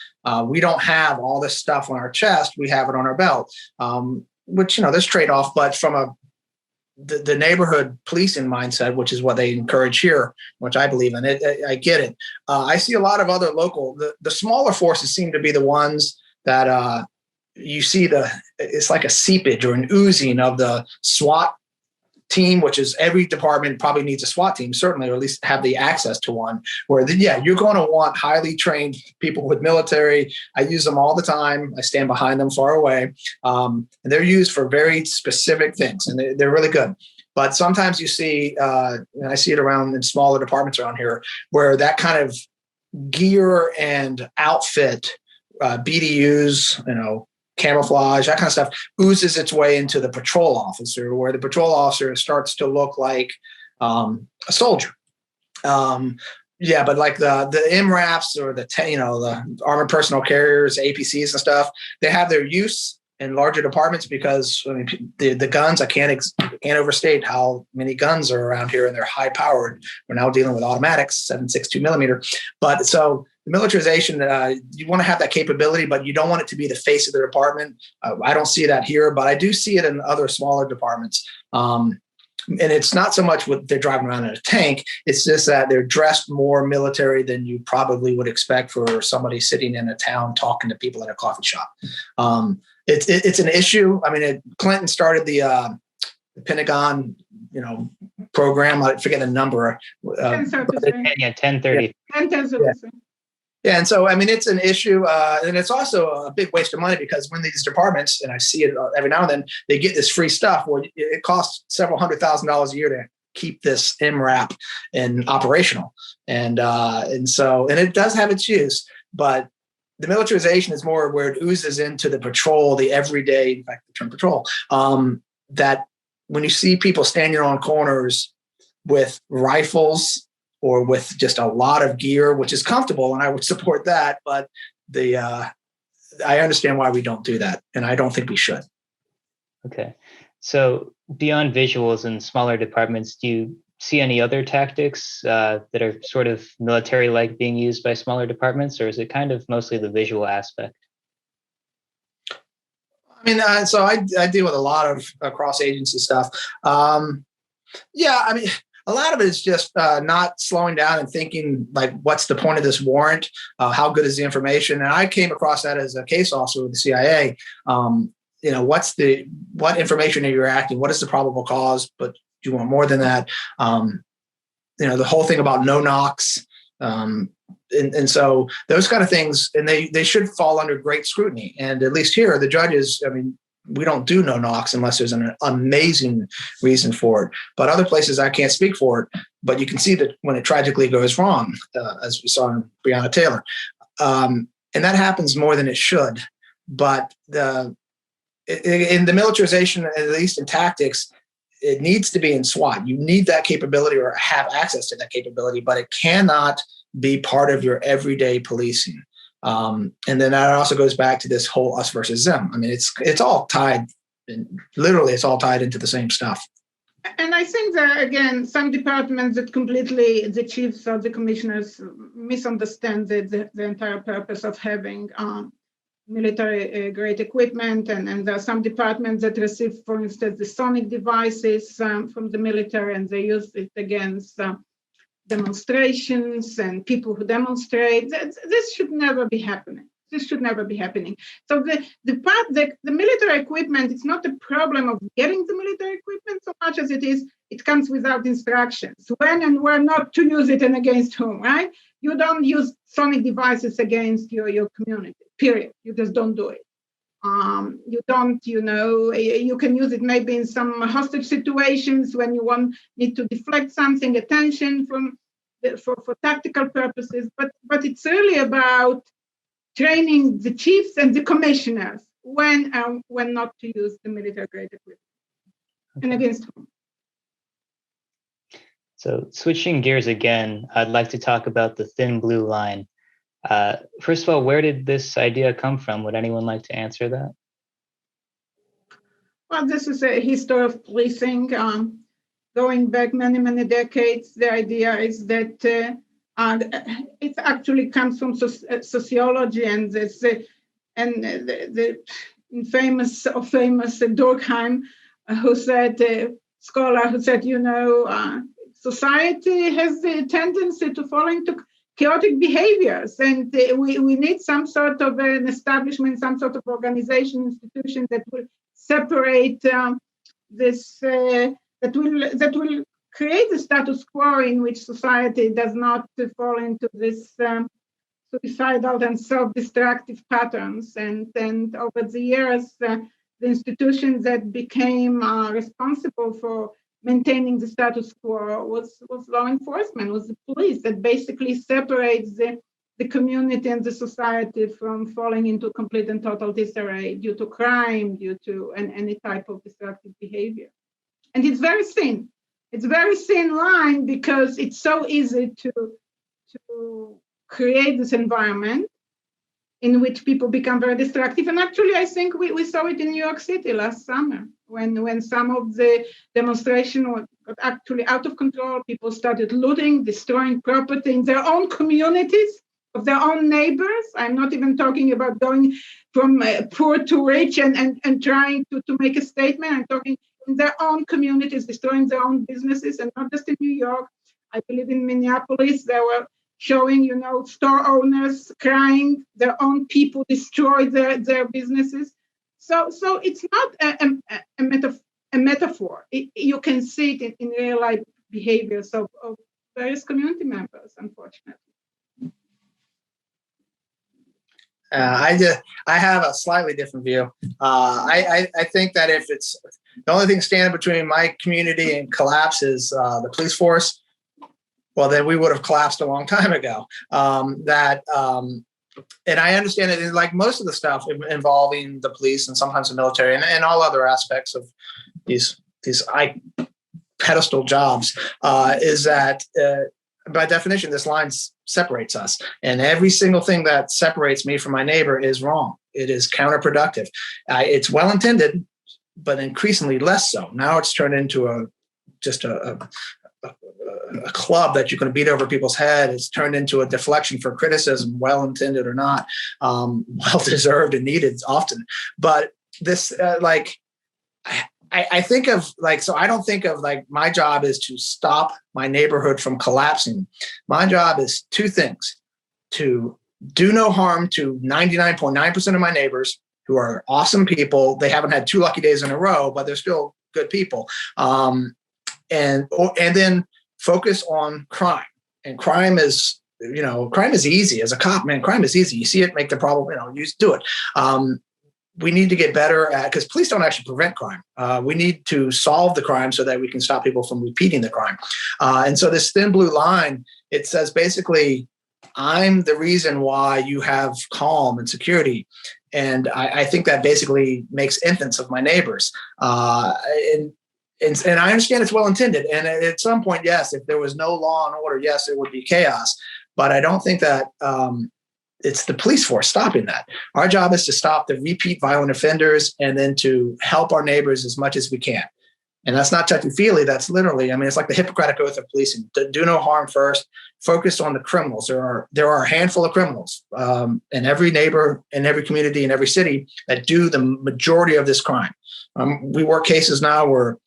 we don't have all this stuff on our chest. We have it on our belt. Which, there's trade-off, but from the neighborhood policing mindset, which is what they encourage here, which I believe in, I get it. I see a lot of other local, the smaller forces seem to be the ones that you see it's like a seepage or an oozing of the SWAT team, which is every department probably needs a SWAT team, certainly, or at least have the access to one, where you're going to want highly trained people with military. I use them all the time. I stand behind them far away. And they're used for very specific things, and they're really good. But sometimes you see, and I see it around in smaller departments around here, where that kind of gear and outfit, BDUs, camouflage, that kind of stuff, oozes its way into the patrol officer, where the patrol officer starts to look like a soldier. But like the MRAPs or the armored personnel carriers, APCs and stuff, they have their use in larger departments because the guns, I can't overstate how many guns are around here, and they're high powered. We're now dealing with automatics, 7.62 millimeter. But so the militarization, you want to have that capability, but you don't want it to be the face of the department. I don't see that here, but I do see it in other smaller departments. And it's not so much what they're driving around in a tank. It's just that they're dressed more military than you probably would expect for somebody sitting in a town talking to people in a coffee shop. It's an issue. I mean, Clinton started the Pentagon, program. I forget the number. 1030. Yeah, and so, I mean, it's an issue, and it's also a big waste of money, because when these departments, and I see it every now and then, they get this free stuff where it costs several $100,000 a year to keep this MRAP in operational. And it does have its use, but the militarization is more where it oozes into the patrol, the everyday, in fact, the term patrol, that when you see people standing on corners with rifles or with just a lot of gear, which is comfortable, and I would support that. But I understand why we don't do that, and I don't think we should. Okay. So beyond visuals in smaller departments, do you see any other tactics that are sort of military-like being used by smaller departments, or is it kind of mostly the visual aspect? I mean, so I deal with a lot of cross-agency stuff. I mean, a lot of it is just not slowing down and thinking, like, what's the point of this warrant? How good is the information? And I came across that as a case officer with the CIA. What information are you acting? What is the probable cause? But do you want more than that? The whole thing about no knocks. And so those kind of things, and they should fall under great scrutiny. And at least here, the judges, I mean, we don't do no knocks unless there's an amazing reason for it. But other places, I can't speak for it. But you can see that when it tragically goes wrong, as we saw in Breonna Taylor, and that happens more than it should. But in the militarization, at least in tactics, it needs to be in SWAT. You need that capability or have access to that capability, but it cannot be part of your everyday policing. And then that also goes back to this whole us versus them. I mean, it's all tied, literally it's all tied into the same stuff. And I think that, again, some departments that completely, the chiefs or the commissioners misunderstand the entire purpose of having military grade equipment. And there are some departments that receive, for instance, the sonic devices from the military, and they use it against demonstrations and people who demonstrate. This should never be happening. This should never be happening. So the military equipment, it's not a problem of getting the military equipment so much as it comes without instructions. When and where not to use it and against whom, right? You don't use sonic devices against your community, period. You just don't do it. You don't, you can use it maybe in some hostage situations when you need to deflect something, attention for tactical purposes. But it's really about training the chiefs and the commissioners when not to use the military grade equipment and against whom. So switching gears again, I'd like to talk about the thin blue line. First of all, where did this idea come from? Would anyone like to answer that? Well, this is a history of policing. Going back many, many decades, the idea is that it actually comes from sociology, and this the famous Durkheim, who said, scholar who said, society has the tendency to fall into chaotic behaviors, and we need some sort of an establishment, some sort of organization, institution that will separate this, that will create a status quo in which society does not fall into this suicidal and self-destructive patterns. And over the years, the institutions that became responsible for maintaining the status quo was law enforcement, was the police, that basically separates the community and the society from falling into complete and total disarray due to crime, due to any type of destructive behavior. And it's very thin. It's a very thin line because it's so easy to create this environment in which people become very destructive. And actually, I think we saw it in New York City last summer when some of the demonstration got actually out of control. People started looting, destroying property in their own communities, of their own neighbors. I'm not even talking about going from poor to rich and trying to make a statement. I'm talking in their own communities, destroying their own businesses, and not just in New York. I believe in Minneapolis, they were showing, store owners crying, their own people destroy their businesses. So it's not a metaphor. You can see it in real life behaviors of various community members, unfortunately. I have a slightly different view. I think that if it's the only thing standing between my community and collapse is the police force, well, then we would have collapsed a long time ago. And I understand that, like most of the stuff involving the police and sometimes the military and all other aspects of these pedestal jobs, is that by definition, this line separates us. And every single thing that separates me from my neighbor is wrong. It is counterproductive. It's well-intended, but increasingly less so. Now it's turned into a club that you're going to beat over people's head. It's turned into a deflection for criticism, well-intended or not, well-deserved and needed often. But this, I think of so I don't think of my job is to stop my neighborhood from collapsing. My job is two things: to do no harm to 99.9% of my neighbors who are awesome people. They haven't had 2 lucky days in a row, but they're still good people. And then focus on crime. And crime is easy. As a cop, man, crime is easy. You see it, make the problem, you do it. We need to get better at, because police don't actually prevent crime. We need to solve the crime so that we can stop people from repeating the crime. And so this thin blue line, it says basically, I'm the reason why you have calm and security. And I think that basically makes infants of my neighbors. And I understand it's well-intended. And at some point, yes, if there was no law and order, yes, it would be chaos. But I don't think that it's the police force stopping that. Our job is to stop the repeat violent offenders and then to help our neighbors as much as we can. And that's not touchy-feely. That's literally, it's like the Hippocratic Oath of policing. Do no harm first. Focus on the criminals. There are a handful of criminals in every neighbor, in every community, in every city that do the majority of this crime. We work cases now where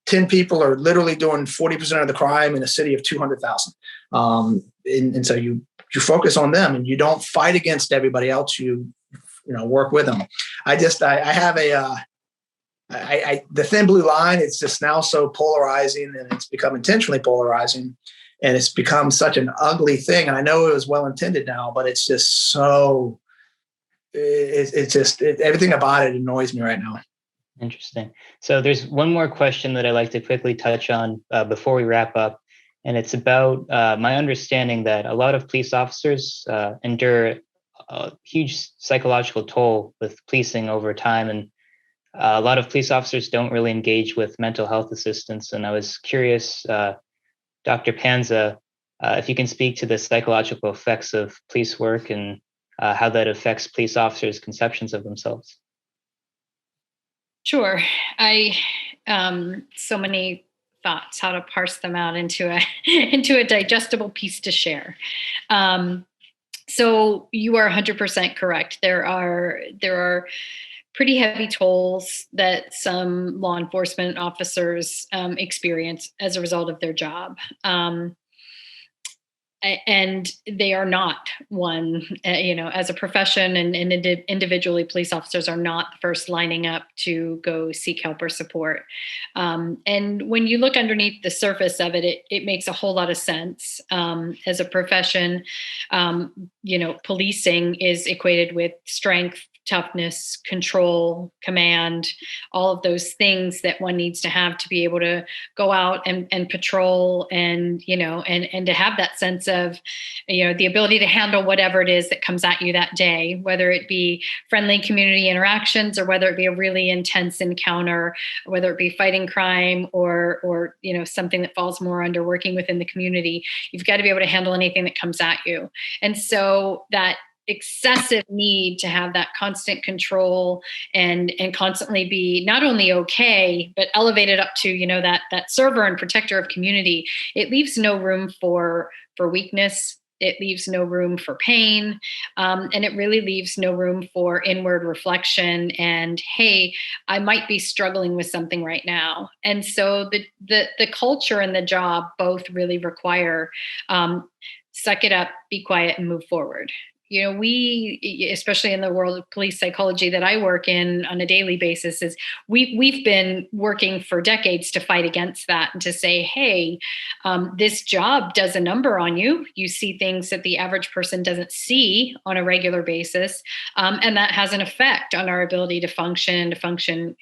10 people are literally doing 40% of the crime in a city of 200,000. And so you focus on them and you don't fight against everybody else. You work with them. I have the thin blue line. It's just now so polarizing, and it's become intentionally polarizing, and it's become such an ugly thing. And I know it was well intended now, but it's just so everything about it annoys me right now. Interesting. So there's one more question that I'd like to quickly touch on before we wrap up. And it's about my understanding that a lot of police officers endure a huge psychological toll with policing over time. And a lot of police officers don't really engage with mental health assistance. And I was curious, Dr. Panza, if you can speak to the psychological effects of police work and how that affects police officers' conceptions of themselves. Sure. I so many thoughts how to parse them out into a into a digestible piece to share. So you are 100% correct. There are pretty heavy tolls that some law enforcement officers experience as a result of their job. And they are not one, as a profession and individually, police officers are not the first lining up to go seek help or support. And when you look underneath the surface of it, it makes a whole lot of sense. As a profession, policing is equated with strength, toughness, control, command, all of those things that one needs to have to be able to go out and patrol and to have that sense of, the ability to handle whatever it is that comes at you that day, whether it be friendly community interactions or whether it be a really intense encounter, whether it be fighting crime or something that falls more under working within the community. You've got to be able to handle anything that comes at you. And so that excessive need to have that constant control and constantly be not only okay, but elevated up to, that server and protector of community, it leaves no room for weakness. It leaves no room for pain. And it really leaves no room for inward reflection and, hey, I might be struggling with something right now. And so the culture and the job both really require suck it up, be quiet, and move forward. We, especially in the world of police psychology that I work in on a daily basis, is we've been working for decades to fight against that and to say, hey, this job does a number on you. You see things that the average person doesn't see on a regular basis. And that has an effect on our ability to function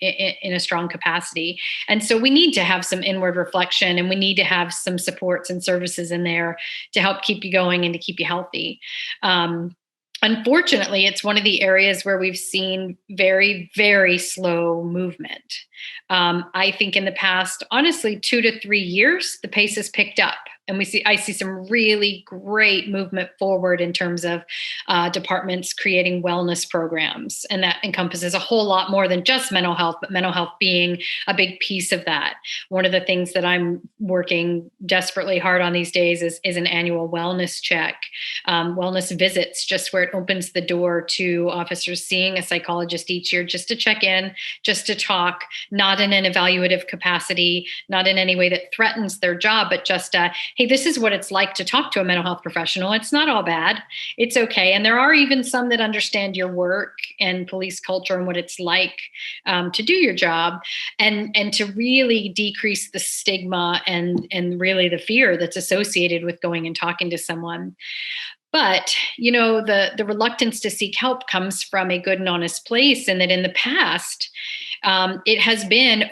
in a strong capacity. And so we need to have some inward reflection, and we need to have some supports and services in there to help keep you going and to keep you healthy. Unfortunately, it's one of the areas where we've seen very, very slow movement. I think in the past, honestly, 2 to 3 years, the pace has picked up. And I see some really great movement forward in terms of departments creating wellness programs. And that encompasses a whole lot more than just mental health, but mental health being a big piece of that. One of the things that I'm working desperately hard on these days is an annual wellness check, wellness visits, just where it opens the door to officers seeing a psychologist each year, just to check in, just to talk, not in an evaluative capacity, not in any way that threatens their job, but just hey, this is what it's like to talk to a mental health professional. It's not all bad. It's okay. And there are even some that understand your work and police culture and what it's like to do your job, and to really decrease the stigma and really the fear that's associated with going and talking to someone. But, the reluctance to seek help comes from a good and honest place, and that in the past, it has been,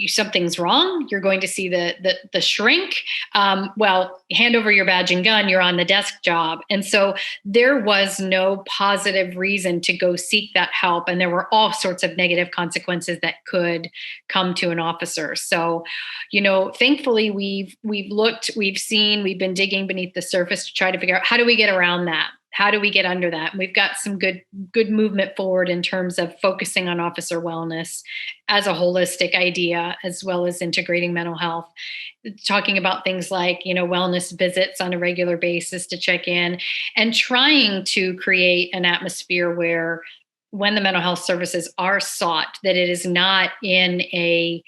something's wrong. You're going to see the shrink. Well, hand over your badge and gun. You're on the desk job. And so there was no positive reason to go seek that help. And there were all sorts of negative consequences that could come to an officer. So, thankfully we've looked, we've seen, we've been digging beneath the surface to try to figure out, how do we get around that? How do we get under that? And we've got some good movement forward in terms of focusing on officer wellness as a holistic idea, as well as integrating mental health, talking about things like, wellness visits on a regular basis to check in, and trying to create an atmosphere where when the mental health services are sought, that it is not in a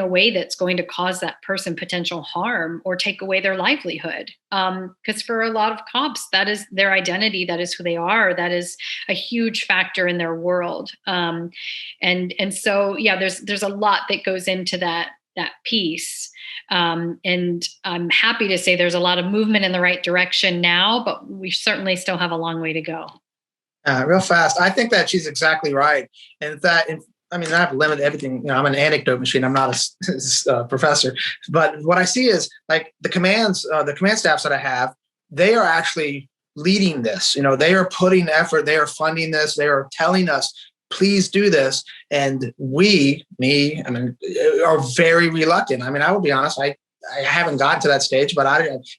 way that's going to cause that person potential harm or take away their livelihood. Because for a lot of cops, that is their identity, that is who they are, that is a huge factor in their world. And so, yeah, there's a lot that goes into that piece. And I'm happy to say there's a lot of movement in the right direction now, but we certainly still have a long way to go. Real fast. I think that she's exactly right. And that, I mean, I've limited everything. You know, I'm an anecdote machine. I'm not a professor. But what I see is like the command staffs that I have, they are actually leading this. You know, they are putting effort. They are funding this. They are telling us, please do this. And are very reluctant. I mean, I will be honest. I haven't gotten to that stage, but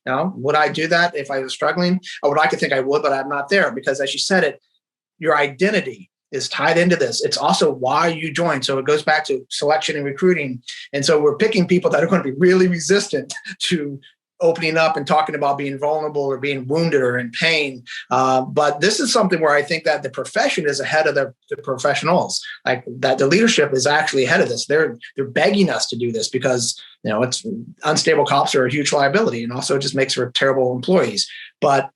would I do that if I was struggling? I would like to think I would, but I'm not there because, as you said it, your identity is tied into this. It's also why you join. So it goes back to selection and recruiting. And so we're picking people that are going to be really resistant to opening up and talking about being vulnerable or being wounded or in pain. But this is something where I think that the profession is ahead of the professionals, like that the leadership is actually ahead of this. They're begging us to do this because, you know, it's unstable cops are a huge liability, and also it just makes for terrible employees. But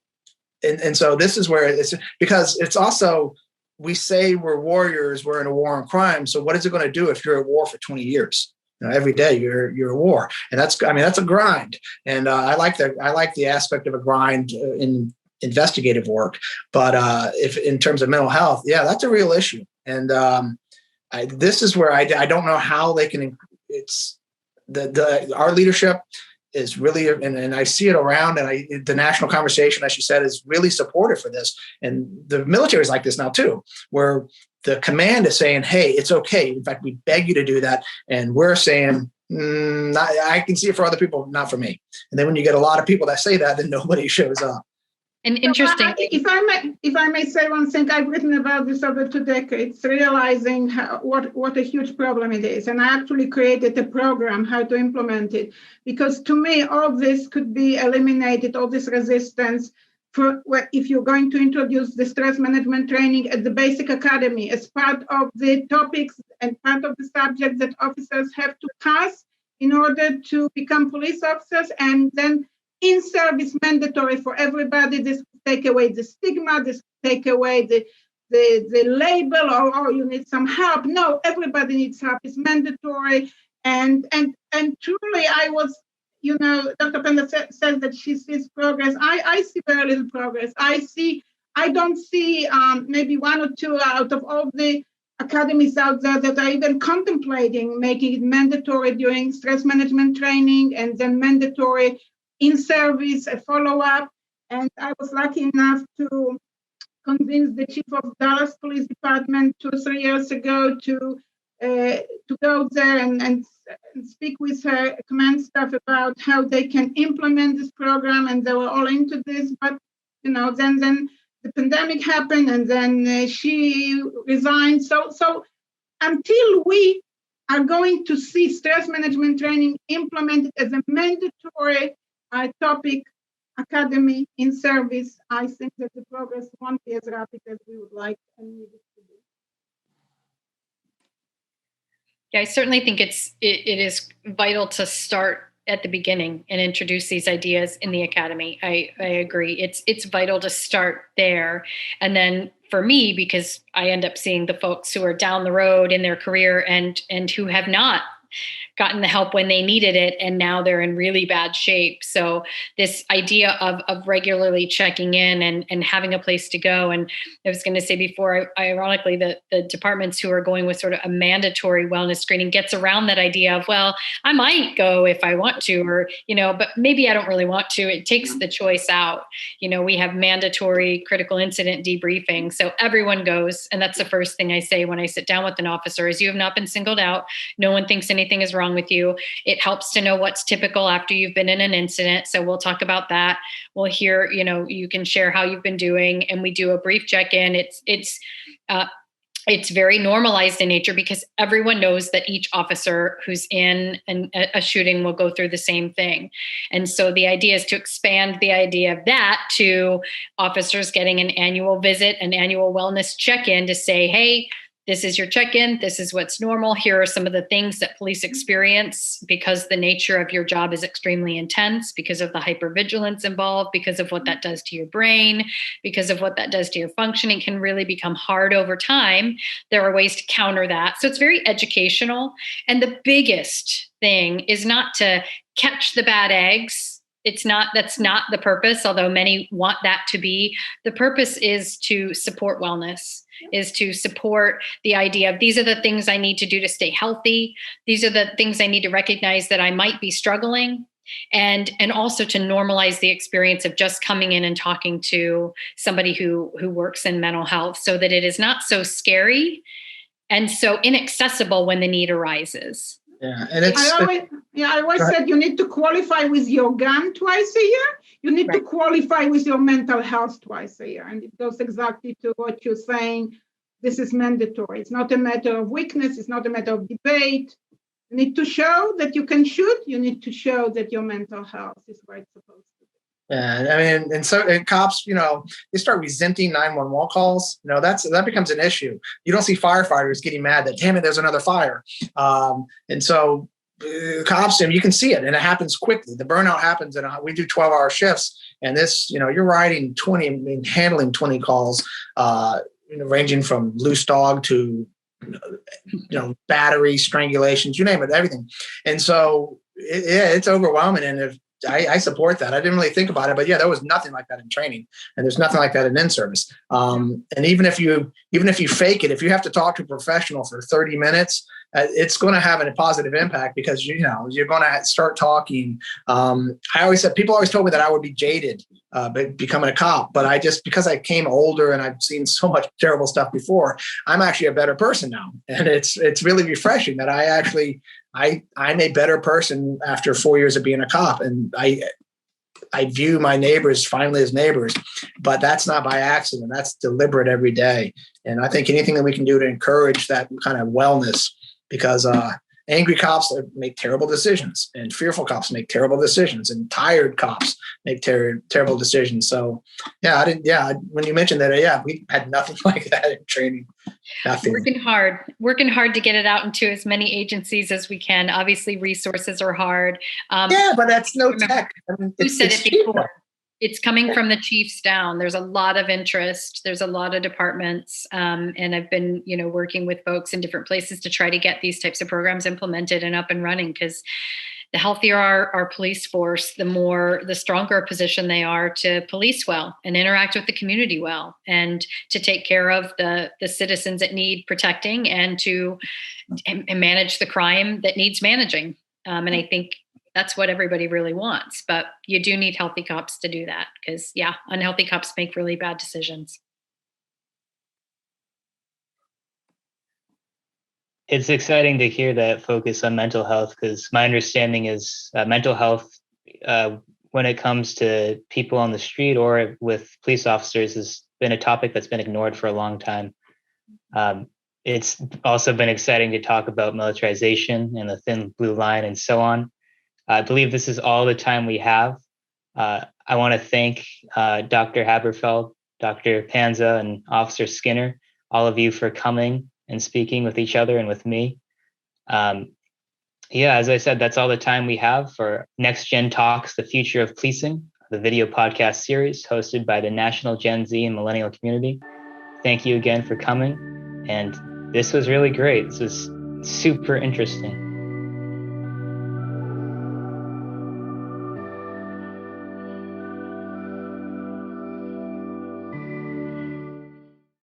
and so this is where it's because it's also, we say we're warriors, we're in a war on crime. So what is it going to do if you're at war for 20 years? You know, every day you're at war, and that's a grind. And I like the aspect of a grind in investigative work. But if in terms of mental health, yeah, that's a real issue. And this is where I don't know how they can. It's our leadership is really, and I see it around, and the national conversation, as you said, is really supportive for this. And the military is like this now too, where the command is saying, hey, it's okay. In fact, we beg you to do that. And we're saying, I can see it for other people, not for me. And then when you get a lot of people that say that, then nobody shows up. And interesting. If I may say one thing, I've written about this over 2 decades, realizing what a huge problem it is. And I actually created a program how to implement it, because to me, all this could be eliminated, all this resistance, if you're going to introduce the stress management training at the basic academy as part of the topics and part of the subjects that officers have to pass in order to become police officers, and then in service mandatory for everybody. This take away the stigma, this take away the label, or you need some help. No, everybody needs help. It's mandatory. And truly, I was, you know, Dr. Pender says that she sees progress. I see very little progress. I don't see maybe 1 or 2 out of all the academies out there that are even contemplating making it mandatory during stress management training, and then mandatory in service, a follow-up. And I was lucky enough to convince the chief of Dallas Police Department 2 or 3 years ago to go there and speak with her command staff about how they can implement this program, and they were all into this. But you know, then the pandemic happened, and then she resigned. So until we are going to see stress management training implemented as a mandatory topic academy in service, I think that the progress won't be as rapid as we would like and need it to be. Yeah, I certainly think it is vital to start at the beginning and introduce these ideas in the academy. I agree. It's vital to start there. And then for me, because I end up seeing the folks who are down the road in their career and who have not gotten the help when they needed it, and now they're in really bad shape. So this idea of regularly checking in and having a place to go. And I was going to say before, ironically, the departments who are going with sort of a mandatory wellness screening gets around that idea of, well, I might go if I want to, or, you know, but maybe I don't really want to. It takes the choice out. You know, we have mandatory critical incident debriefing. So everyone goes. And that's the first thing I say when I sit down with an officer is, you have not been singled out. No one thinks anything is wrong with you. It helps to know what's typical after you've been in an incident. So we'll talk about that. We'll hear, you know, you can share how you've been doing, and we do a brief check-in. It's very normalized in nature because everyone knows that each officer who's in a shooting will go through the same thing. And so the idea is to expand the idea of that to officers getting an annual visit, an annual wellness check-in to say, hey, this is your check-in. This is what's normal. Here are some of the things that police experience because the nature of your job is extremely intense, because of the hypervigilance involved, because of what that does to your brain, because of what that does to your functioning can really become hard over time. There are ways to counter that. So it's very educational. And the biggest thing is not to catch the bad eggs That's not the purpose, although many want that to be. The purpose is to support wellness, is to support the idea of these are the things I need to do to stay healthy. These are the things I need to recognize that I might be struggling. And also to normalize the experience of just coming in and talking to somebody who works in mental health, so that it is not so scary and so inaccessible when the need arises. Yeah, and I always said you need to qualify with your gun twice a year. You need to qualify with your mental health twice a year. And it goes exactly to what you're saying. This is mandatory. It's not a matter of weakness. It's not a matter of debate. You need to show that you can shoot. You need to show that your mental health is where it's supposed to be. Yeah, I mean, and cops, they start resenting 911 calls. That becomes an issue. You don't see firefighters getting mad that, damn it, there's another fire. And so cops, and you can see it, and it happens quickly. The burnout happens, and we do 12-hour shifts, and this, you're riding 20, handling 20 calls, ranging from loose dog to, battery, strangulations, you name it, everything. And so it's overwhelming. And if I support that. I didn't really think about it, but yeah, there was nothing like that in training, and there's nothing like that in in-service. And even if you fake it, if you have to talk to a professional for 30 minutes, it's going to have a positive impact, because you're going to start talking. People always told me that I would be jaded becoming a cop, but because I came older and I've seen so much terrible stuff before, I'm actually a better person now, and it's really refreshing that I'm a better person after 4 years of being a cop, and I view my neighbors finally as neighbors, but that's not by accident. That's deliberate every day. And I think anything that we can do to encourage that kind of wellness, because angry cops make terrible decisions, and fearful cops make terrible decisions, and tired cops make terrible decisions. So when you mentioned that, we had nothing like that in training. Nothing. Working hard to get it out into as many agencies as we can. Obviously, resources are hard. But that's no tech. You said it before. It's coming from the chiefs down. There's a lot of interest. There's a lot of departments. And I've been, working with folks in different places to try to get these types of programs implemented and up and running, because the healthier our police force, the stronger a position they are to police well and interact with the community well, and to take care of the citizens that need protecting, and to manage the crime that needs managing. And I think that's what everybody really wants. But you do need healthy cops to do that, because unhealthy cops make really bad decisions. It's exciting to hear that focus on mental health, because my understanding is mental health, when it comes to people on the street or with police officers, has been a topic that's been ignored for a long time. It's also been exciting to talk about militarization and the thin blue line and so on. I believe this is all the time we have. I want to thank Dr. Haberfeld, Dr. Panza, and Officer Skinner, all of you, for coming and speaking with each other and with me. As I said, that's all the time we have for Next Gen Talks, the Future of Policing, the video podcast series hosted by the National Gen Z and Millennial community. Thank you again for coming. And this was really great. This was super interesting.